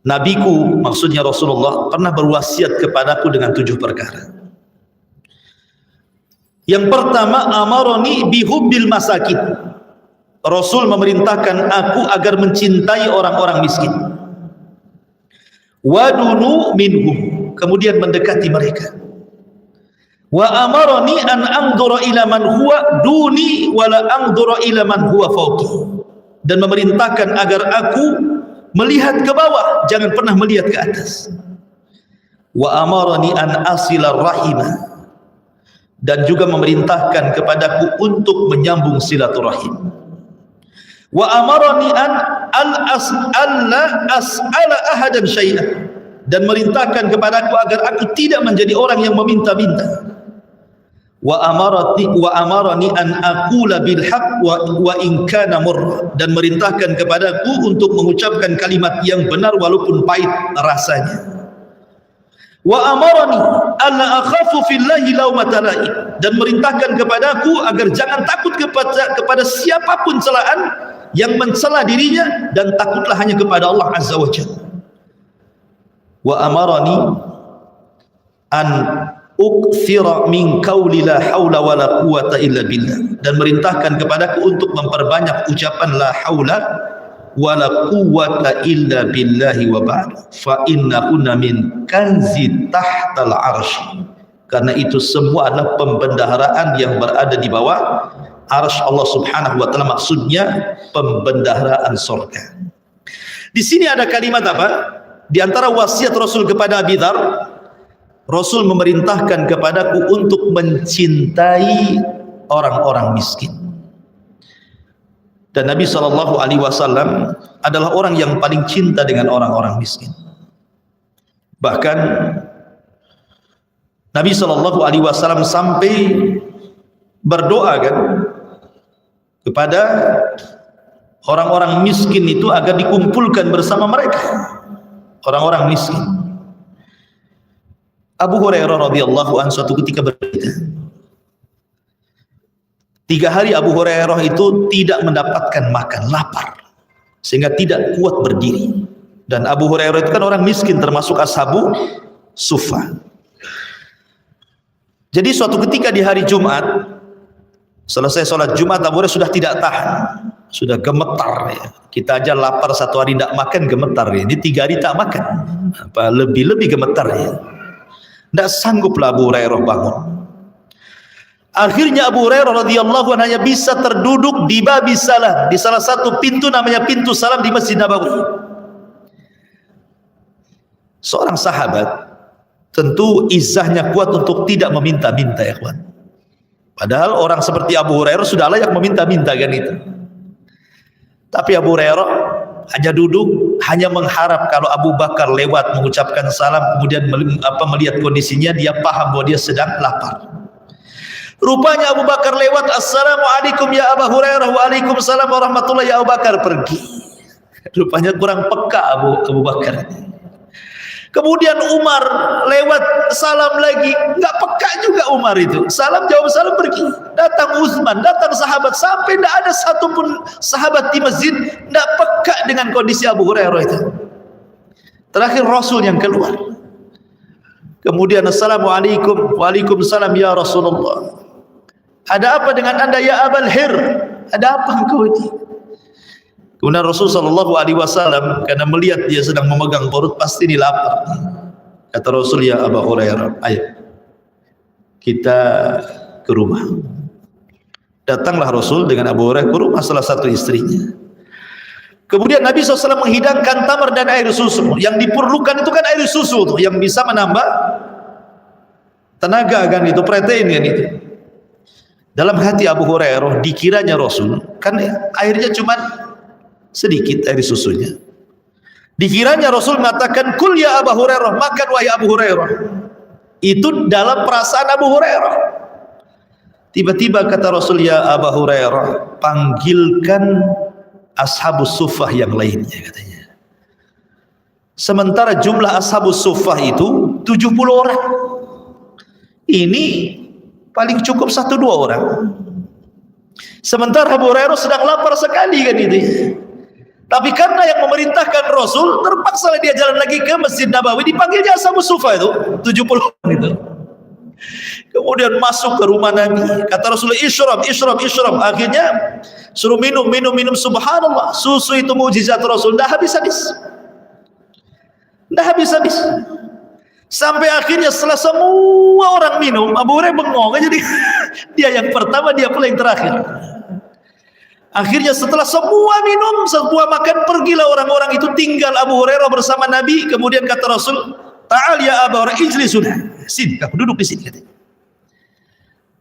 Nabiku, maksudnya Rasulullah, pernah berwasiat kepadaku dengan 7 perkara. Yang pertama, amarani bihubbil masakin. Rasul memerintahkan aku agar mencintai orang-orang miskin. Wadunu minhum, kemudian mendekati mereka. Wa amarani an anzura ila man huwa duni wala anzura ila man huwa fawqi, dan memerintahkan agar aku melihat ke bawah, jangan pernah melihat ke atas. Wa amarani an asila rahimah, dan juga memerintahkan kepadaku untuk menyambung silaturahim. Wa amarani an as'ala ahadan syai'an, dan merintahkan kepadaku agar aku tidak menjadi orang yang meminta-minta. Wa amarani an aqula bil haqq wa in kana murra, dan merintahkan kepadaku untuk mengucapkan kalimat yang benar walaupun pahit rasanya. Wa amarani alla akhafu fillahi laumata laim, dan merintahkan kepadaku agar jangan takut kepada siapapun celaan yang mencela dirinya, dan takutlah hanya kepada Allah Azza wa Jalla. Wa amarani an ukthira min qawli la haula wala quwata illa billah, dan merintahkan kepadaku untuk memperbanyak ucapan la haula wala quwata illa billahi wa ba'd fa innahunna min kanzi tahtal arsy, karena itu semua adalah pembendaharaan yang berada di bawah arsy Allah Subhanahu wa taala, maksudnya pembendaharaan surga. Di sini ada kalimat apa? Di antara wasiat Rasul kepada Abi Dzar, Rasul memerintahkan kepadaku untuk mencintai orang-orang miskin. Dan Nabi SAW adalah orang yang paling cinta dengan orang-orang miskin. Bahkan Nabi SAW sampai berdoa kan kepada orang-orang miskin itu agar dikumpulkan bersama mereka, orang-orang miskin. Abu Hurairah radhiyallahu anhu suatu ketika berkata, 3 hari Abu Hurairah itu tidak mendapatkan makan, lapar, sehingga tidak kuat berdiri. Dan Abu Hurairah itu kan orang miskin, termasuk ashabu suffah. Jadi suatu ketika di hari Jumat, selesai sholat Jumat, Abu Hurairah sudah tidak tahan, sudah gemetar ya. Kita aja lapar 1 hari tidak makan gemetar ya. Ini 3 hari tak makan, apa lebih gemetar ya. Tidak sangguplah Abu Hurairah bangun. Akhirnya Abu Hurairah radhiyallahu anhu hanya bisa terduduk di babi salam, di salah satu pintu namanya pintu salam di Masjid Nabawi. Seorang sahabat tentu izahnya kuat untuk tidak meminta-minta ya kawan. Padahal orang seperti Abu Hurairah sudah layak meminta-minta kan itu. Tapi Abu Hurairah hanya duduk, hanya mengharap kalau Abu Bakar lewat mengucapkan salam, kemudian melihat kondisinya, dia paham bahwa dia sedang lapar. Rupanya Abu Bakar lewat, assalamualaikum ya Abu Hurairah, waalaikumsalam warahmatullahi, ya Abu Bakar pergi. Rupanya kurang peka Abu Bakar. Kemudian Umar lewat, salam lagi, nggak peka juga Umar itu, salam jawab salam pergi. Datang Utsman, datang sahabat, sampai tidak ada satupun sahabat di masjid tidak peka dengan kondisi Abu Hurairah itu. Terakhir Rasul yang keluar. Kemudian assalamualaikum, waalaikumsalam ya Rasulullah. Ada apa dengan anda ya Abal Hir? Ada apa engkau ini? Kemudian Rasul sallallahu alaihi wasallam karena melihat dia sedang memegang perut, pasti dia lapar. Kata Rasul, ya Abu Hurairah, ayo kita ke rumah. Datanglah Rasul dengan Abu Hurairah ke rumah salah satu istrinya. Kemudian Nabi SAW menghidangkan tamar dan air susu. Yang diperlukan itu kan air susu tuh, yang bisa menambah tenaga kan, itu protein kan itu. Dalam hati Abu Hurairah, dikiranya Rasul kan airnya cuma sedikit air susunya. Dikiranya Rasul mengatakan, kul ya Abu Hurairah, makan wahai Abu Hurairah. Itu dalam perasaan Abu Hurairah. Tiba-tiba kata Rasul, ya Abu Hurairah, panggilkan ashabus suffah yang lainnya, katanya. Sementara jumlah ashabus suffah itu 70 orang. Ini paling cukup 1-2 orang. Sementara Abu Hurairah sedang lapar sekali kan itu. Tapi karena yang memerintahkan Rasul, terpaksa dia jalan lagi ke Masjid Nabawi, dipanggilnya ashabus suffah itu 70 orang itu. Kemudian masuk ke rumah Nabi, kata Rasulullah, isyrab. Akhirnya suruh minum. Subhanallah, susu itu mukjizat Rasul, dah habis-habis. Sampai akhirnya setelah semua orang minum, Abu Hurairah bengong. Jadi dia yang pertama, dia pula yang terakhir. Akhirnya setelah semua minum, semua makan, pergilah orang-orang itu, tinggal Abu Hurairah bersama Nabi. Kemudian kata Rasul, ta'al ya Abu Hurairah, ijlisuna. Sini, kamu duduk di sini.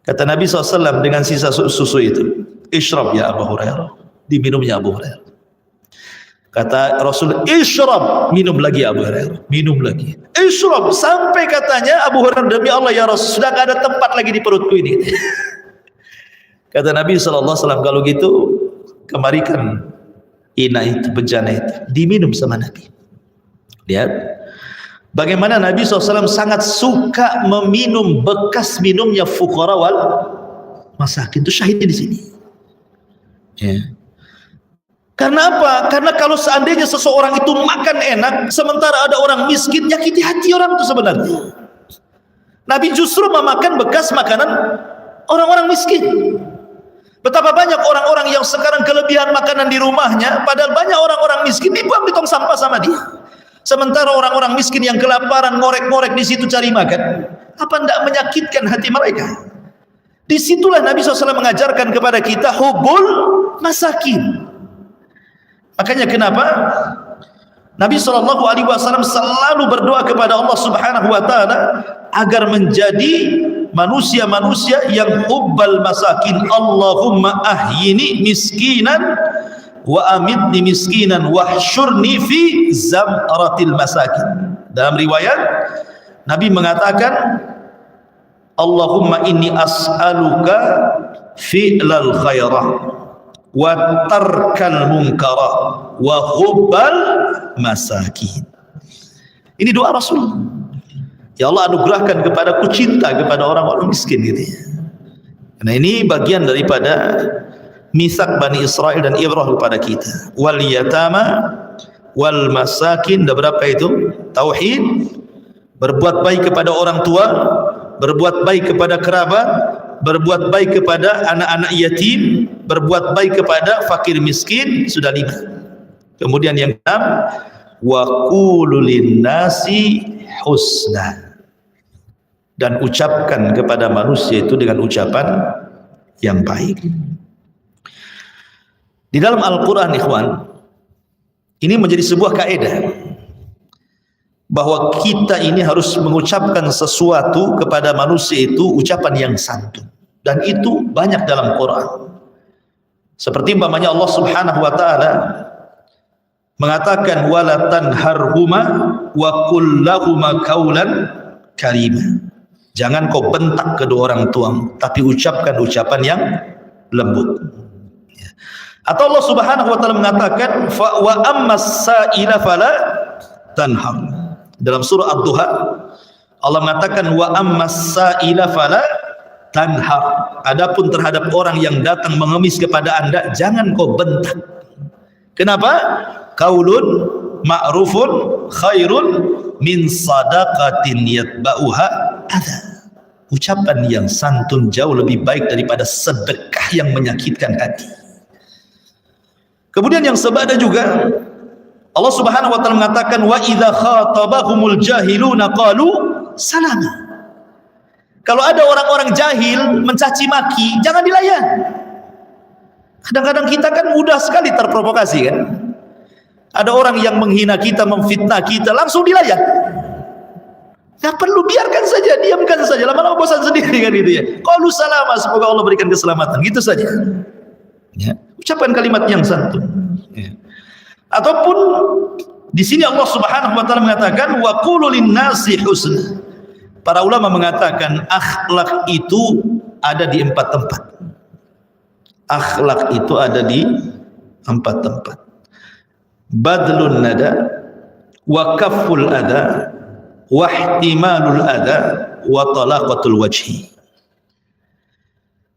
Kata Nabi SAW dengan sisa susu itu, isyrab ya Abu Hurairah. Diminumnya Abu Hurairah. Kata Rasul, isyrab, minum lagi Abu Hurairah, minum lagi. Isyrab, sampai katanya Abu Hurairah, demi Allah ya Rasul, sudah tidak ada tempat lagi di perutku ini. Kata Nabi SAW, kalau gitu kemarikan ina itu, bejana itu, diminum sama Nabi. Lihat bagaimana Nabi SAW sangat suka meminum bekas minumnya fuqara wal masakin. Itu syahidnya di sini. Ya. Karena apa? Karena kalau seandainya seseorang itu makan enak, sementara ada orang miskin, nyakiti hati orang itu sebenarnya. Nabi justru memakan bekas makanan orang-orang miskin. Betapa banyak orang-orang yang sekarang kelebihan makanan di rumahnya, padahal banyak orang-orang miskin dibuang di tong sampah sama dia. Sementara orang-orang miskin yang kelaparan ngorek-ngorek di situ cari makan, apa tidak menyakitkan hati mereka? Disitulah Nabi SAW mengajarkan kepada kita hubul masakin. Makanya kenapa Nabi SAW selalu berdoa kepada Allah Subhanahu Wa Taala agar menjadi manusia-manusia yang hubbal masakin. Allahumma ahyini miskinan wa amitni miskinan wahsyurni fi zamratil masakin. Dalam riwayat Nabi mengatakan, Allahumma inni as'aluka fi'lal khairah wa tarkal munkara wa hubbal masakin. Ini doa Rasul. Ya Allah, anugerahkan kepadaku cinta kepada orang-orang miskin gitu ya. Nah, ini bagian daripada misak Bani Israel dan Ibrah kepada kita. Wal yatama wal masakin, ada berapa itu? Tauhid, berbuat baik kepada orang tua, berbuat baik kepada kerabat, berbuat baik kepada anak-anak yatim, berbuat baik kepada fakir miskin, sudah 5. Kemudian yang 6, wa qulu linnasi husna, dan ucapkan kepada manusia itu dengan ucapan yang baik. Di dalam Al-Quran, ikhwan, ini menjadi sebuah kaidah bahwa kita ini harus mengucapkan sesuatu kepada manusia itu ucapan yang santun, dan itu banyak dalam Quran. Seperti umpamanya Allah Subhanahu Wa Taala mengatakan wala tanharhuma wa qul lahuma qaulan karima. Jangan kau bentak kedua orang tuamu, tapi ucapkan ucapan yang lembut. Atau Allah Subhanahu Wa Taala mengatakan fa wa ammas sa'ila fala tanhar. Dalam surah Ad-Duha Allah mengatakan wa ammas sa'ila fala tanhar. Adapun terhadap orang yang datang mengemis kepada Anda, jangan kau bentak. Kenapa? Qaulun ma'rufun khairun min sadaqatin yatba'uha adza. Ucapan yang santun jauh lebih baik daripada sedekah yang menyakitkan hati. Kemudian yang sebada juga Allah Subhanahu wa taala mengatakan wa idza khatabahumul jahiluna qalu salama. Kalau ada orang-orang jahil mencaci maki, jangan dilayan. Kadang-kadang kita kan mudah sekali terprovokasi kan. Ada orang yang menghina kita, memfitnah kita, langsung dilayan. Tidak perlu, biarkan saja, diamkan saja. Lama-lama bosan sendiri kan gitu ya. Qalu salama, semoga Allah berikan keselamatan. Gitu saja. Ya. Ucapkan kalimat yang santun. Ya. Ataupun di sini Allah Subhanahu wa taala mengatakan wa qulu lin-nasi husna. Para ulama mengatakan akhlak itu ada di 4 tempat. Akhlak itu ada di 4 tempat. Badlun nada, wa kafful adha, wa ihtimalul adha, wa talaqatul wajhi.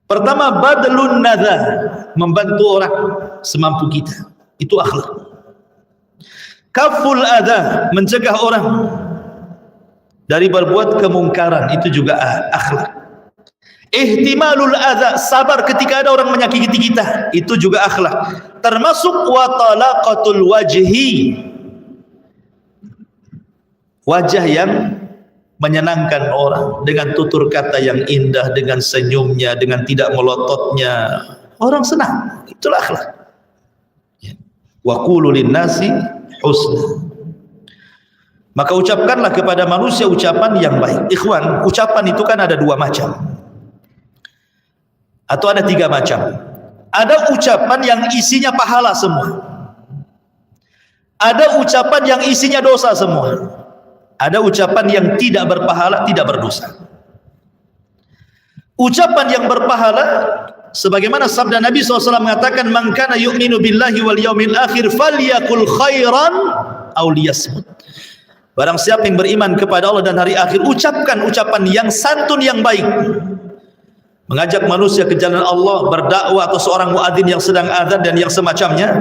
Pertama, badlun nada, membantu orang semampu kita. Itu akhlak. Kafful adha, mencegah orang dari berbuat kemungkaran, itu juga akhlak. Ihtimalul adza, sabar ketika ada orang menyakiti kita, itu juga akhlak. Termasuk wa talaqatul wajhi, wajah yang menyenangkan orang dengan tutur kata yang indah, dengan senyumnya, dengan tidak melototnya, orang senang. Itulah akhlak. Wa qulu lin-nasi husna. Maka ucapkanlah kepada manusia ucapan yang baik. Ikhwan, ucapan itu kan ada 2 macam. Atau ada 3 macam. Ada ucapan yang isinya pahala semua. Ada ucapan yang isinya dosa semua. Ada ucapan yang tidak berpahala, tidak berdosa. Ucapan yang berpahala, sebagaimana sabda Nabi SAW mengatakan, man kana yu'minu billahi wal yaumil akhir falyakul khairan aw liyasmut. Barang siapa yang beriman kepada Allah dan hari akhir, ucapkan ucapan yang santun, yang baik. Mengajak manusia ke jalan Allah, berdakwah, atau seorang muadzin yang sedang azan dan yang semacamnya,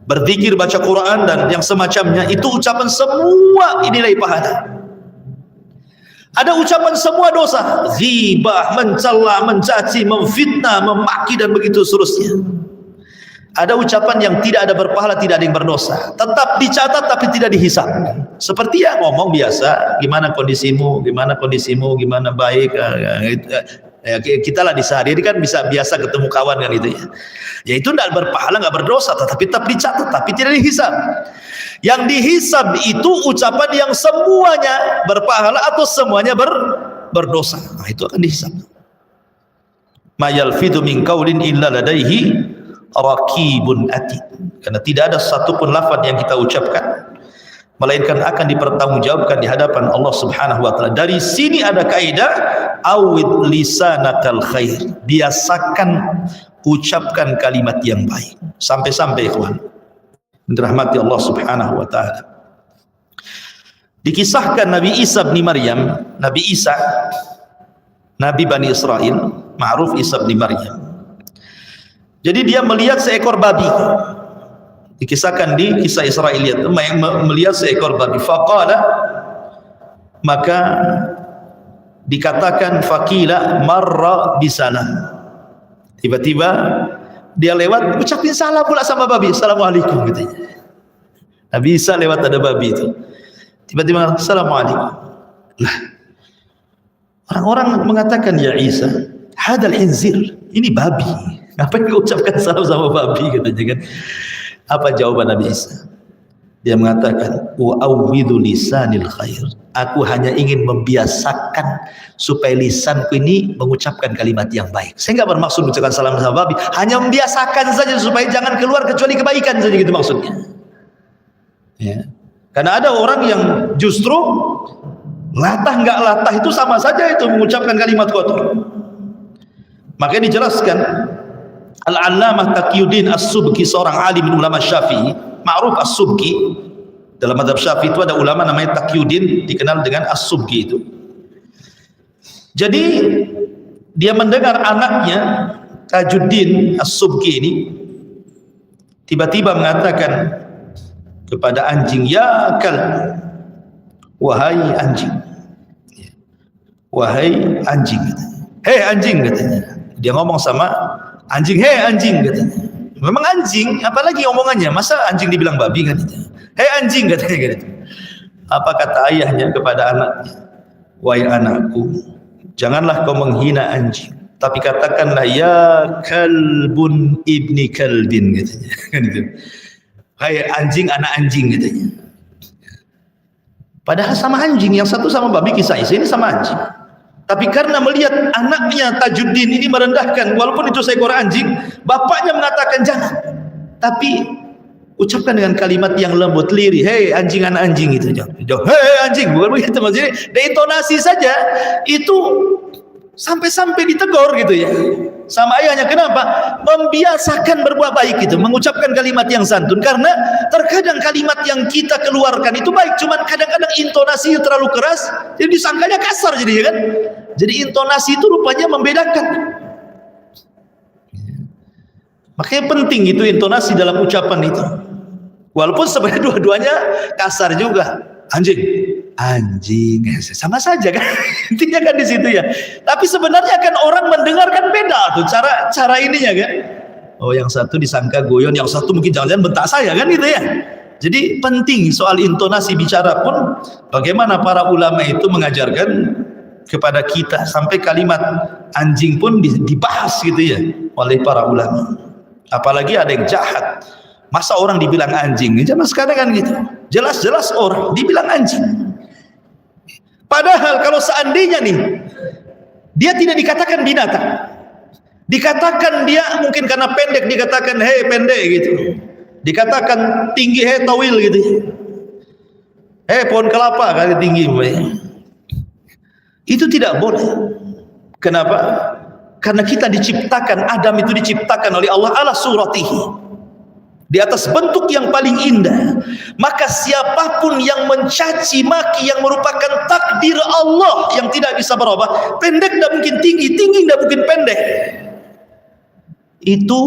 berzikir, baca Quran dan yang semacamnya, itu ucapan semua nilai pahala. Ada ucapan semua dosa, ghibah, mencela, mencaci, memfitnah, memaki dan begitu seterusnya. Ada ucapan yang tidak ada berpahala, tidak ada yang berdosa, tetap dicatat tapi tidak dihisab. Seperti yang ngomong biasa, gimana kondisimu, gimana baik, ya, kita lah di sehari-hari kan bisa biasa ketemu kawan kan itu ya. Ya itu tidak berpahala, nggak berdosa, tetapi tetap dicatat tapi tidak dihisab. Yang dihisab itu ucapan yang semuanya berpahala atau semuanya berdosa. Nah, itu akan dihisab. Ma yalfidu min qaulin illa ladaihi raqibun atid. Karena tidak ada satupun lafaz yang kita ucapkan melainkan akan dipertanggungjawabkan di hadapan Allah Subhanahu wa taala. Dari sini ada kaidah awid lisanakal khair. Biasakan ucapkan kalimat yang baik. Sampai-sampai ikhwan dirahmati Allah Subhanahu wa taala. Dikisahkan Nabi Isa bin Maryam, Nabi Isa, Nabi Bani Israel, ma'ruf Isa bin Maryam. Jadi dia melihat seekor babi. Dikisahkan di kisah Israiliyat, melihat seekor babi. Faqala, maka dikatakan faqila marra bisalam. Tiba-tiba dia lewat, ucapin salam pula sama babi. Assalamualaikum katanya. Nabi Isa lewat ada babi itu. Tiba-tiba assalamualaikum. Lah, orang-orang mengatakan ya Isa, hadal hinzir, ini babi. Ngapain kau ucapkan salam sama babi katanya kan? Apa jawaban Nabi Isa? Dia mengatakan wa awwidhu lisanil khair. Aku hanya ingin membiasakan supaya lisanku ini mengucapkan kalimat yang baik. Saya enggak bermaksud mengucapkan salam sama babi, hanya membiasakan saja supaya jangan keluar kecuali kebaikan saja, gitu maksudnya. Ya. Karena ada orang yang justru latah enggak latah itu sama saja itu mengucapkan kalimat kotor. Makanya dijelaskan Al-Allamah Taqiyuddin As-Subki, seorang alim ulama Syafi'i, ma'ruf As-Subki. Dalam mazhab Syafi'i itu ada ulama namanya Taqiyuddin, dikenal dengan As-Subki itu. Jadi dia mendengar anaknya Tajuddin As-Subki ini tiba-tiba mengatakan kepada anjing, ya kal, wahai anjing. wahai anjing, katanya. Hei anjing, katanya. Dia ngomong sama anjing, hei anjing, katanya. Memang anjing, apalagi omongannya, masa anjing dibilang babi, kan? Hei anjing, katanya gitu. Apa kata ayahnya kepada anaknya? Wahai anakku, janganlah kau menghina anjing, tapi katakanlah ya kalbun ibni kalbin, katanya. Kan itu. Hai anjing anak anjing, katanya. Padahal sama anjing, yang satu sama babi kisah ini sama anjing. Tapi karena melihat anaknya Tajuddin ini merendahkan, walaupun itu seekor anjing, bapaknya mengatakan jangan. Tapi ucapkan dengan kalimat yang lembut, lirih. Hei anjing anak anjing, itu jangan. Hei anjing, bukan begitu maksudnya. Dari intonasi saja itu sampai-sampai ditegur gitu ya sama ayahnya. Kenapa? Membiasakan berbuat baik itu, mengucapkan kalimat yang santun. Karena terkadang kalimat yang kita keluarkan itu baik, cuman kadang-kadang intonasinya terlalu keras, jadi disangkanya kasar jadi ya kan. Jadi intonasi itu rupanya membedakan. Makanya penting itu intonasi dalam ucapan itu. Walaupun sebenarnya dua-duanya kasar juga. Anjing, anjing, sama saja kan. Intinya kan di situ ya. Tapi sebenarnya kan orang mendengarkan beda tuh cara ininya kan. Oh yang satu disangka guyon, yang satu mungkin jangan-jangan bentak saya kan gitu ya. Jadi penting soal intonasi bicara pun, bagaimana para ulama itu mengajarkan kepada kita, sampai kalimat anjing pun dibahas gitu ya oleh para ulama. Apalagi ada yang jahat, masa orang dibilang anjing? Zaman sekarang kan gitu, jelas-jelas orang dibilang anjing. Padahal kalau seandainya nih dia tidak dikatakan binatang, dikatakan dia mungkin karena pendek dikatakan hei pendek gitu, dikatakan tinggi hei tawil gitu, hei pohon kelapa kali tinggi, itu tidak boleh. Kenapa? Karena kita diciptakan, Adam itu diciptakan oleh Allah ala suratihi, di atas bentuk yang paling indah. Maka siapapun yang mencaci maki yang merupakan takdir Allah yang tidak bisa berubah, pendek tidak mungkin tinggi, tinggi tidak mungkin pendek, itu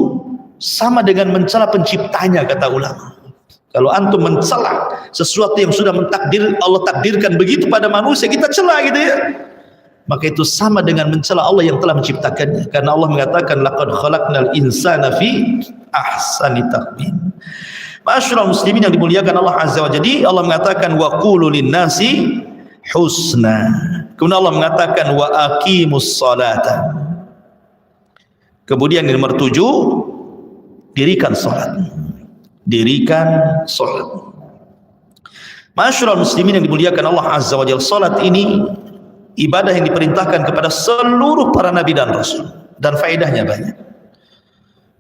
sama dengan mencela penciptanya, kata ulama. Kalau antum mencela sesuatu yang sudah Allah takdirkan begitu pada manusia, kita cela gitu ya, maka itu sama dengan mencela Allah yang telah menciptakannya. Karena Allah mengatakan laqad khalaqnal insana fi ahsani taqwim. Ma'asyiral muslimin yang dimuliakan Allah azza wa jalla, Allah mengatakan wa qulu lin-nasi husna. Kemudian Allah mengatakan wa aqimus salata. Kemudian yang nomor 7, dirikan salat. Dirikan salat. Ma'asyiral muslimin yang dimuliakan Allah azza wa jalla, salat ini ibadah yang diperintahkan kepada seluruh para nabi dan rasul, dan faedahnya banyak.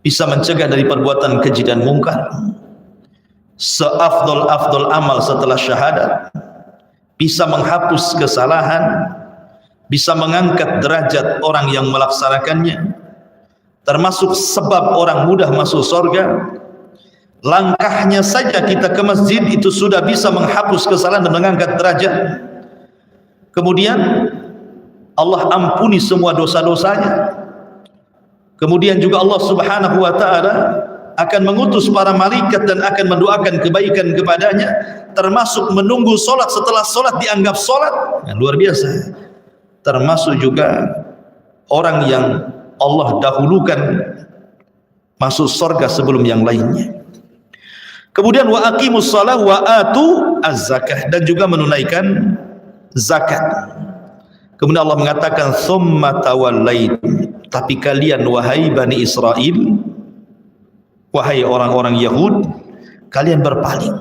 Bisa mencegah dari perbuatan keji dan mungkar, seafdol amal setelah syahadat, bisa menghapus kesalahan, bisa mengangkat derajat orang yang melaksanakannya, termasuk sebab orang mudah masuk surga. Langkahnya saja kita ke masjid itu sudah bisa menghapus kesalahan dan mengangkat derajat. Kemudian Allah ampuni semua dosa-dosanya. Kemudian juga Allah subhanahu wa ta'ala akan mengutus para malaikat dan akan mendoakan kebaikan kepadanya, termasuk menunggu solat setelah solat dianggap solat. Nah, luar biasa. Termasuk juga orang yang Allah dahulukan masuk surga sebelum yang lainnya. Kemudian wa aqimus shalah wa atu az-zakah, dan juga menunaikan zakat. Kemudian Allah mengatakan tsumma tawallaitum, tapi kalian wahai Bani Israel, wahai orang-orang Yahud, kalian berpaling,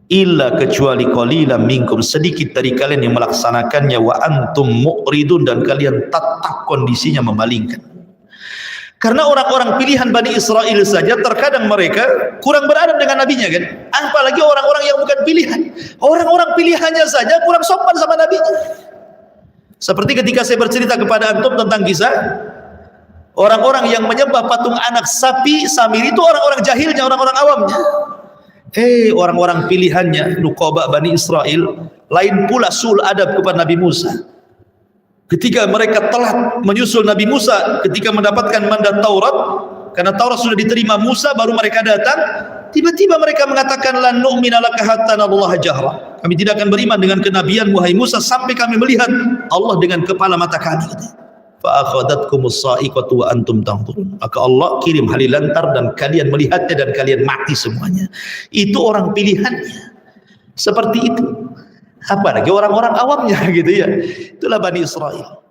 illa kecuali qalilan minkum, sedikit dari kalian yang melaksanakannya, wa antum mu'ridun, dan kalian tetap kondisinya memalingkan. Karena orang-orang pilihan Bani Israel saja terkadang mereka kurang beradab dengan nabinya kan, apalagi orang-orang yang bukan pilihan. Orang-orang pilihannya saja kurang sopan sama nabinya. Seperti ketika saya bercerita kepada antum tentang kisah orang-orang yang menyembah patung anak sapi Samiri, itu orang-orang jahilnya, orang-orang awamnya. Orang-orang pilihannya nuqaba Bani Israel lain pula sul adab kepada Nabi Musa. Ketika mereka telah menyusul Nabi Musa ketika mendapatkan mandat Taurat, karena Taurat sudah diterima Musa baru mereka datang, Tiba-tiba mereka mengatakan lan nu'mina laka hatta narallaha jahra. Kami tidak akan beriman dengan kenabian wahai Musa sampai kami melihat Allah dengan kepala mata kami. Fa akhadhatkumus sa'iqatu wa antum tanzurun. Maka Allah kirim halilantar dan kalian melihatnya dan kalian mati semuanya. Itu orang pilihannya. Seperti itu. Apalagi orang-orang awamnya gitu ya. Itulah Bani Israel.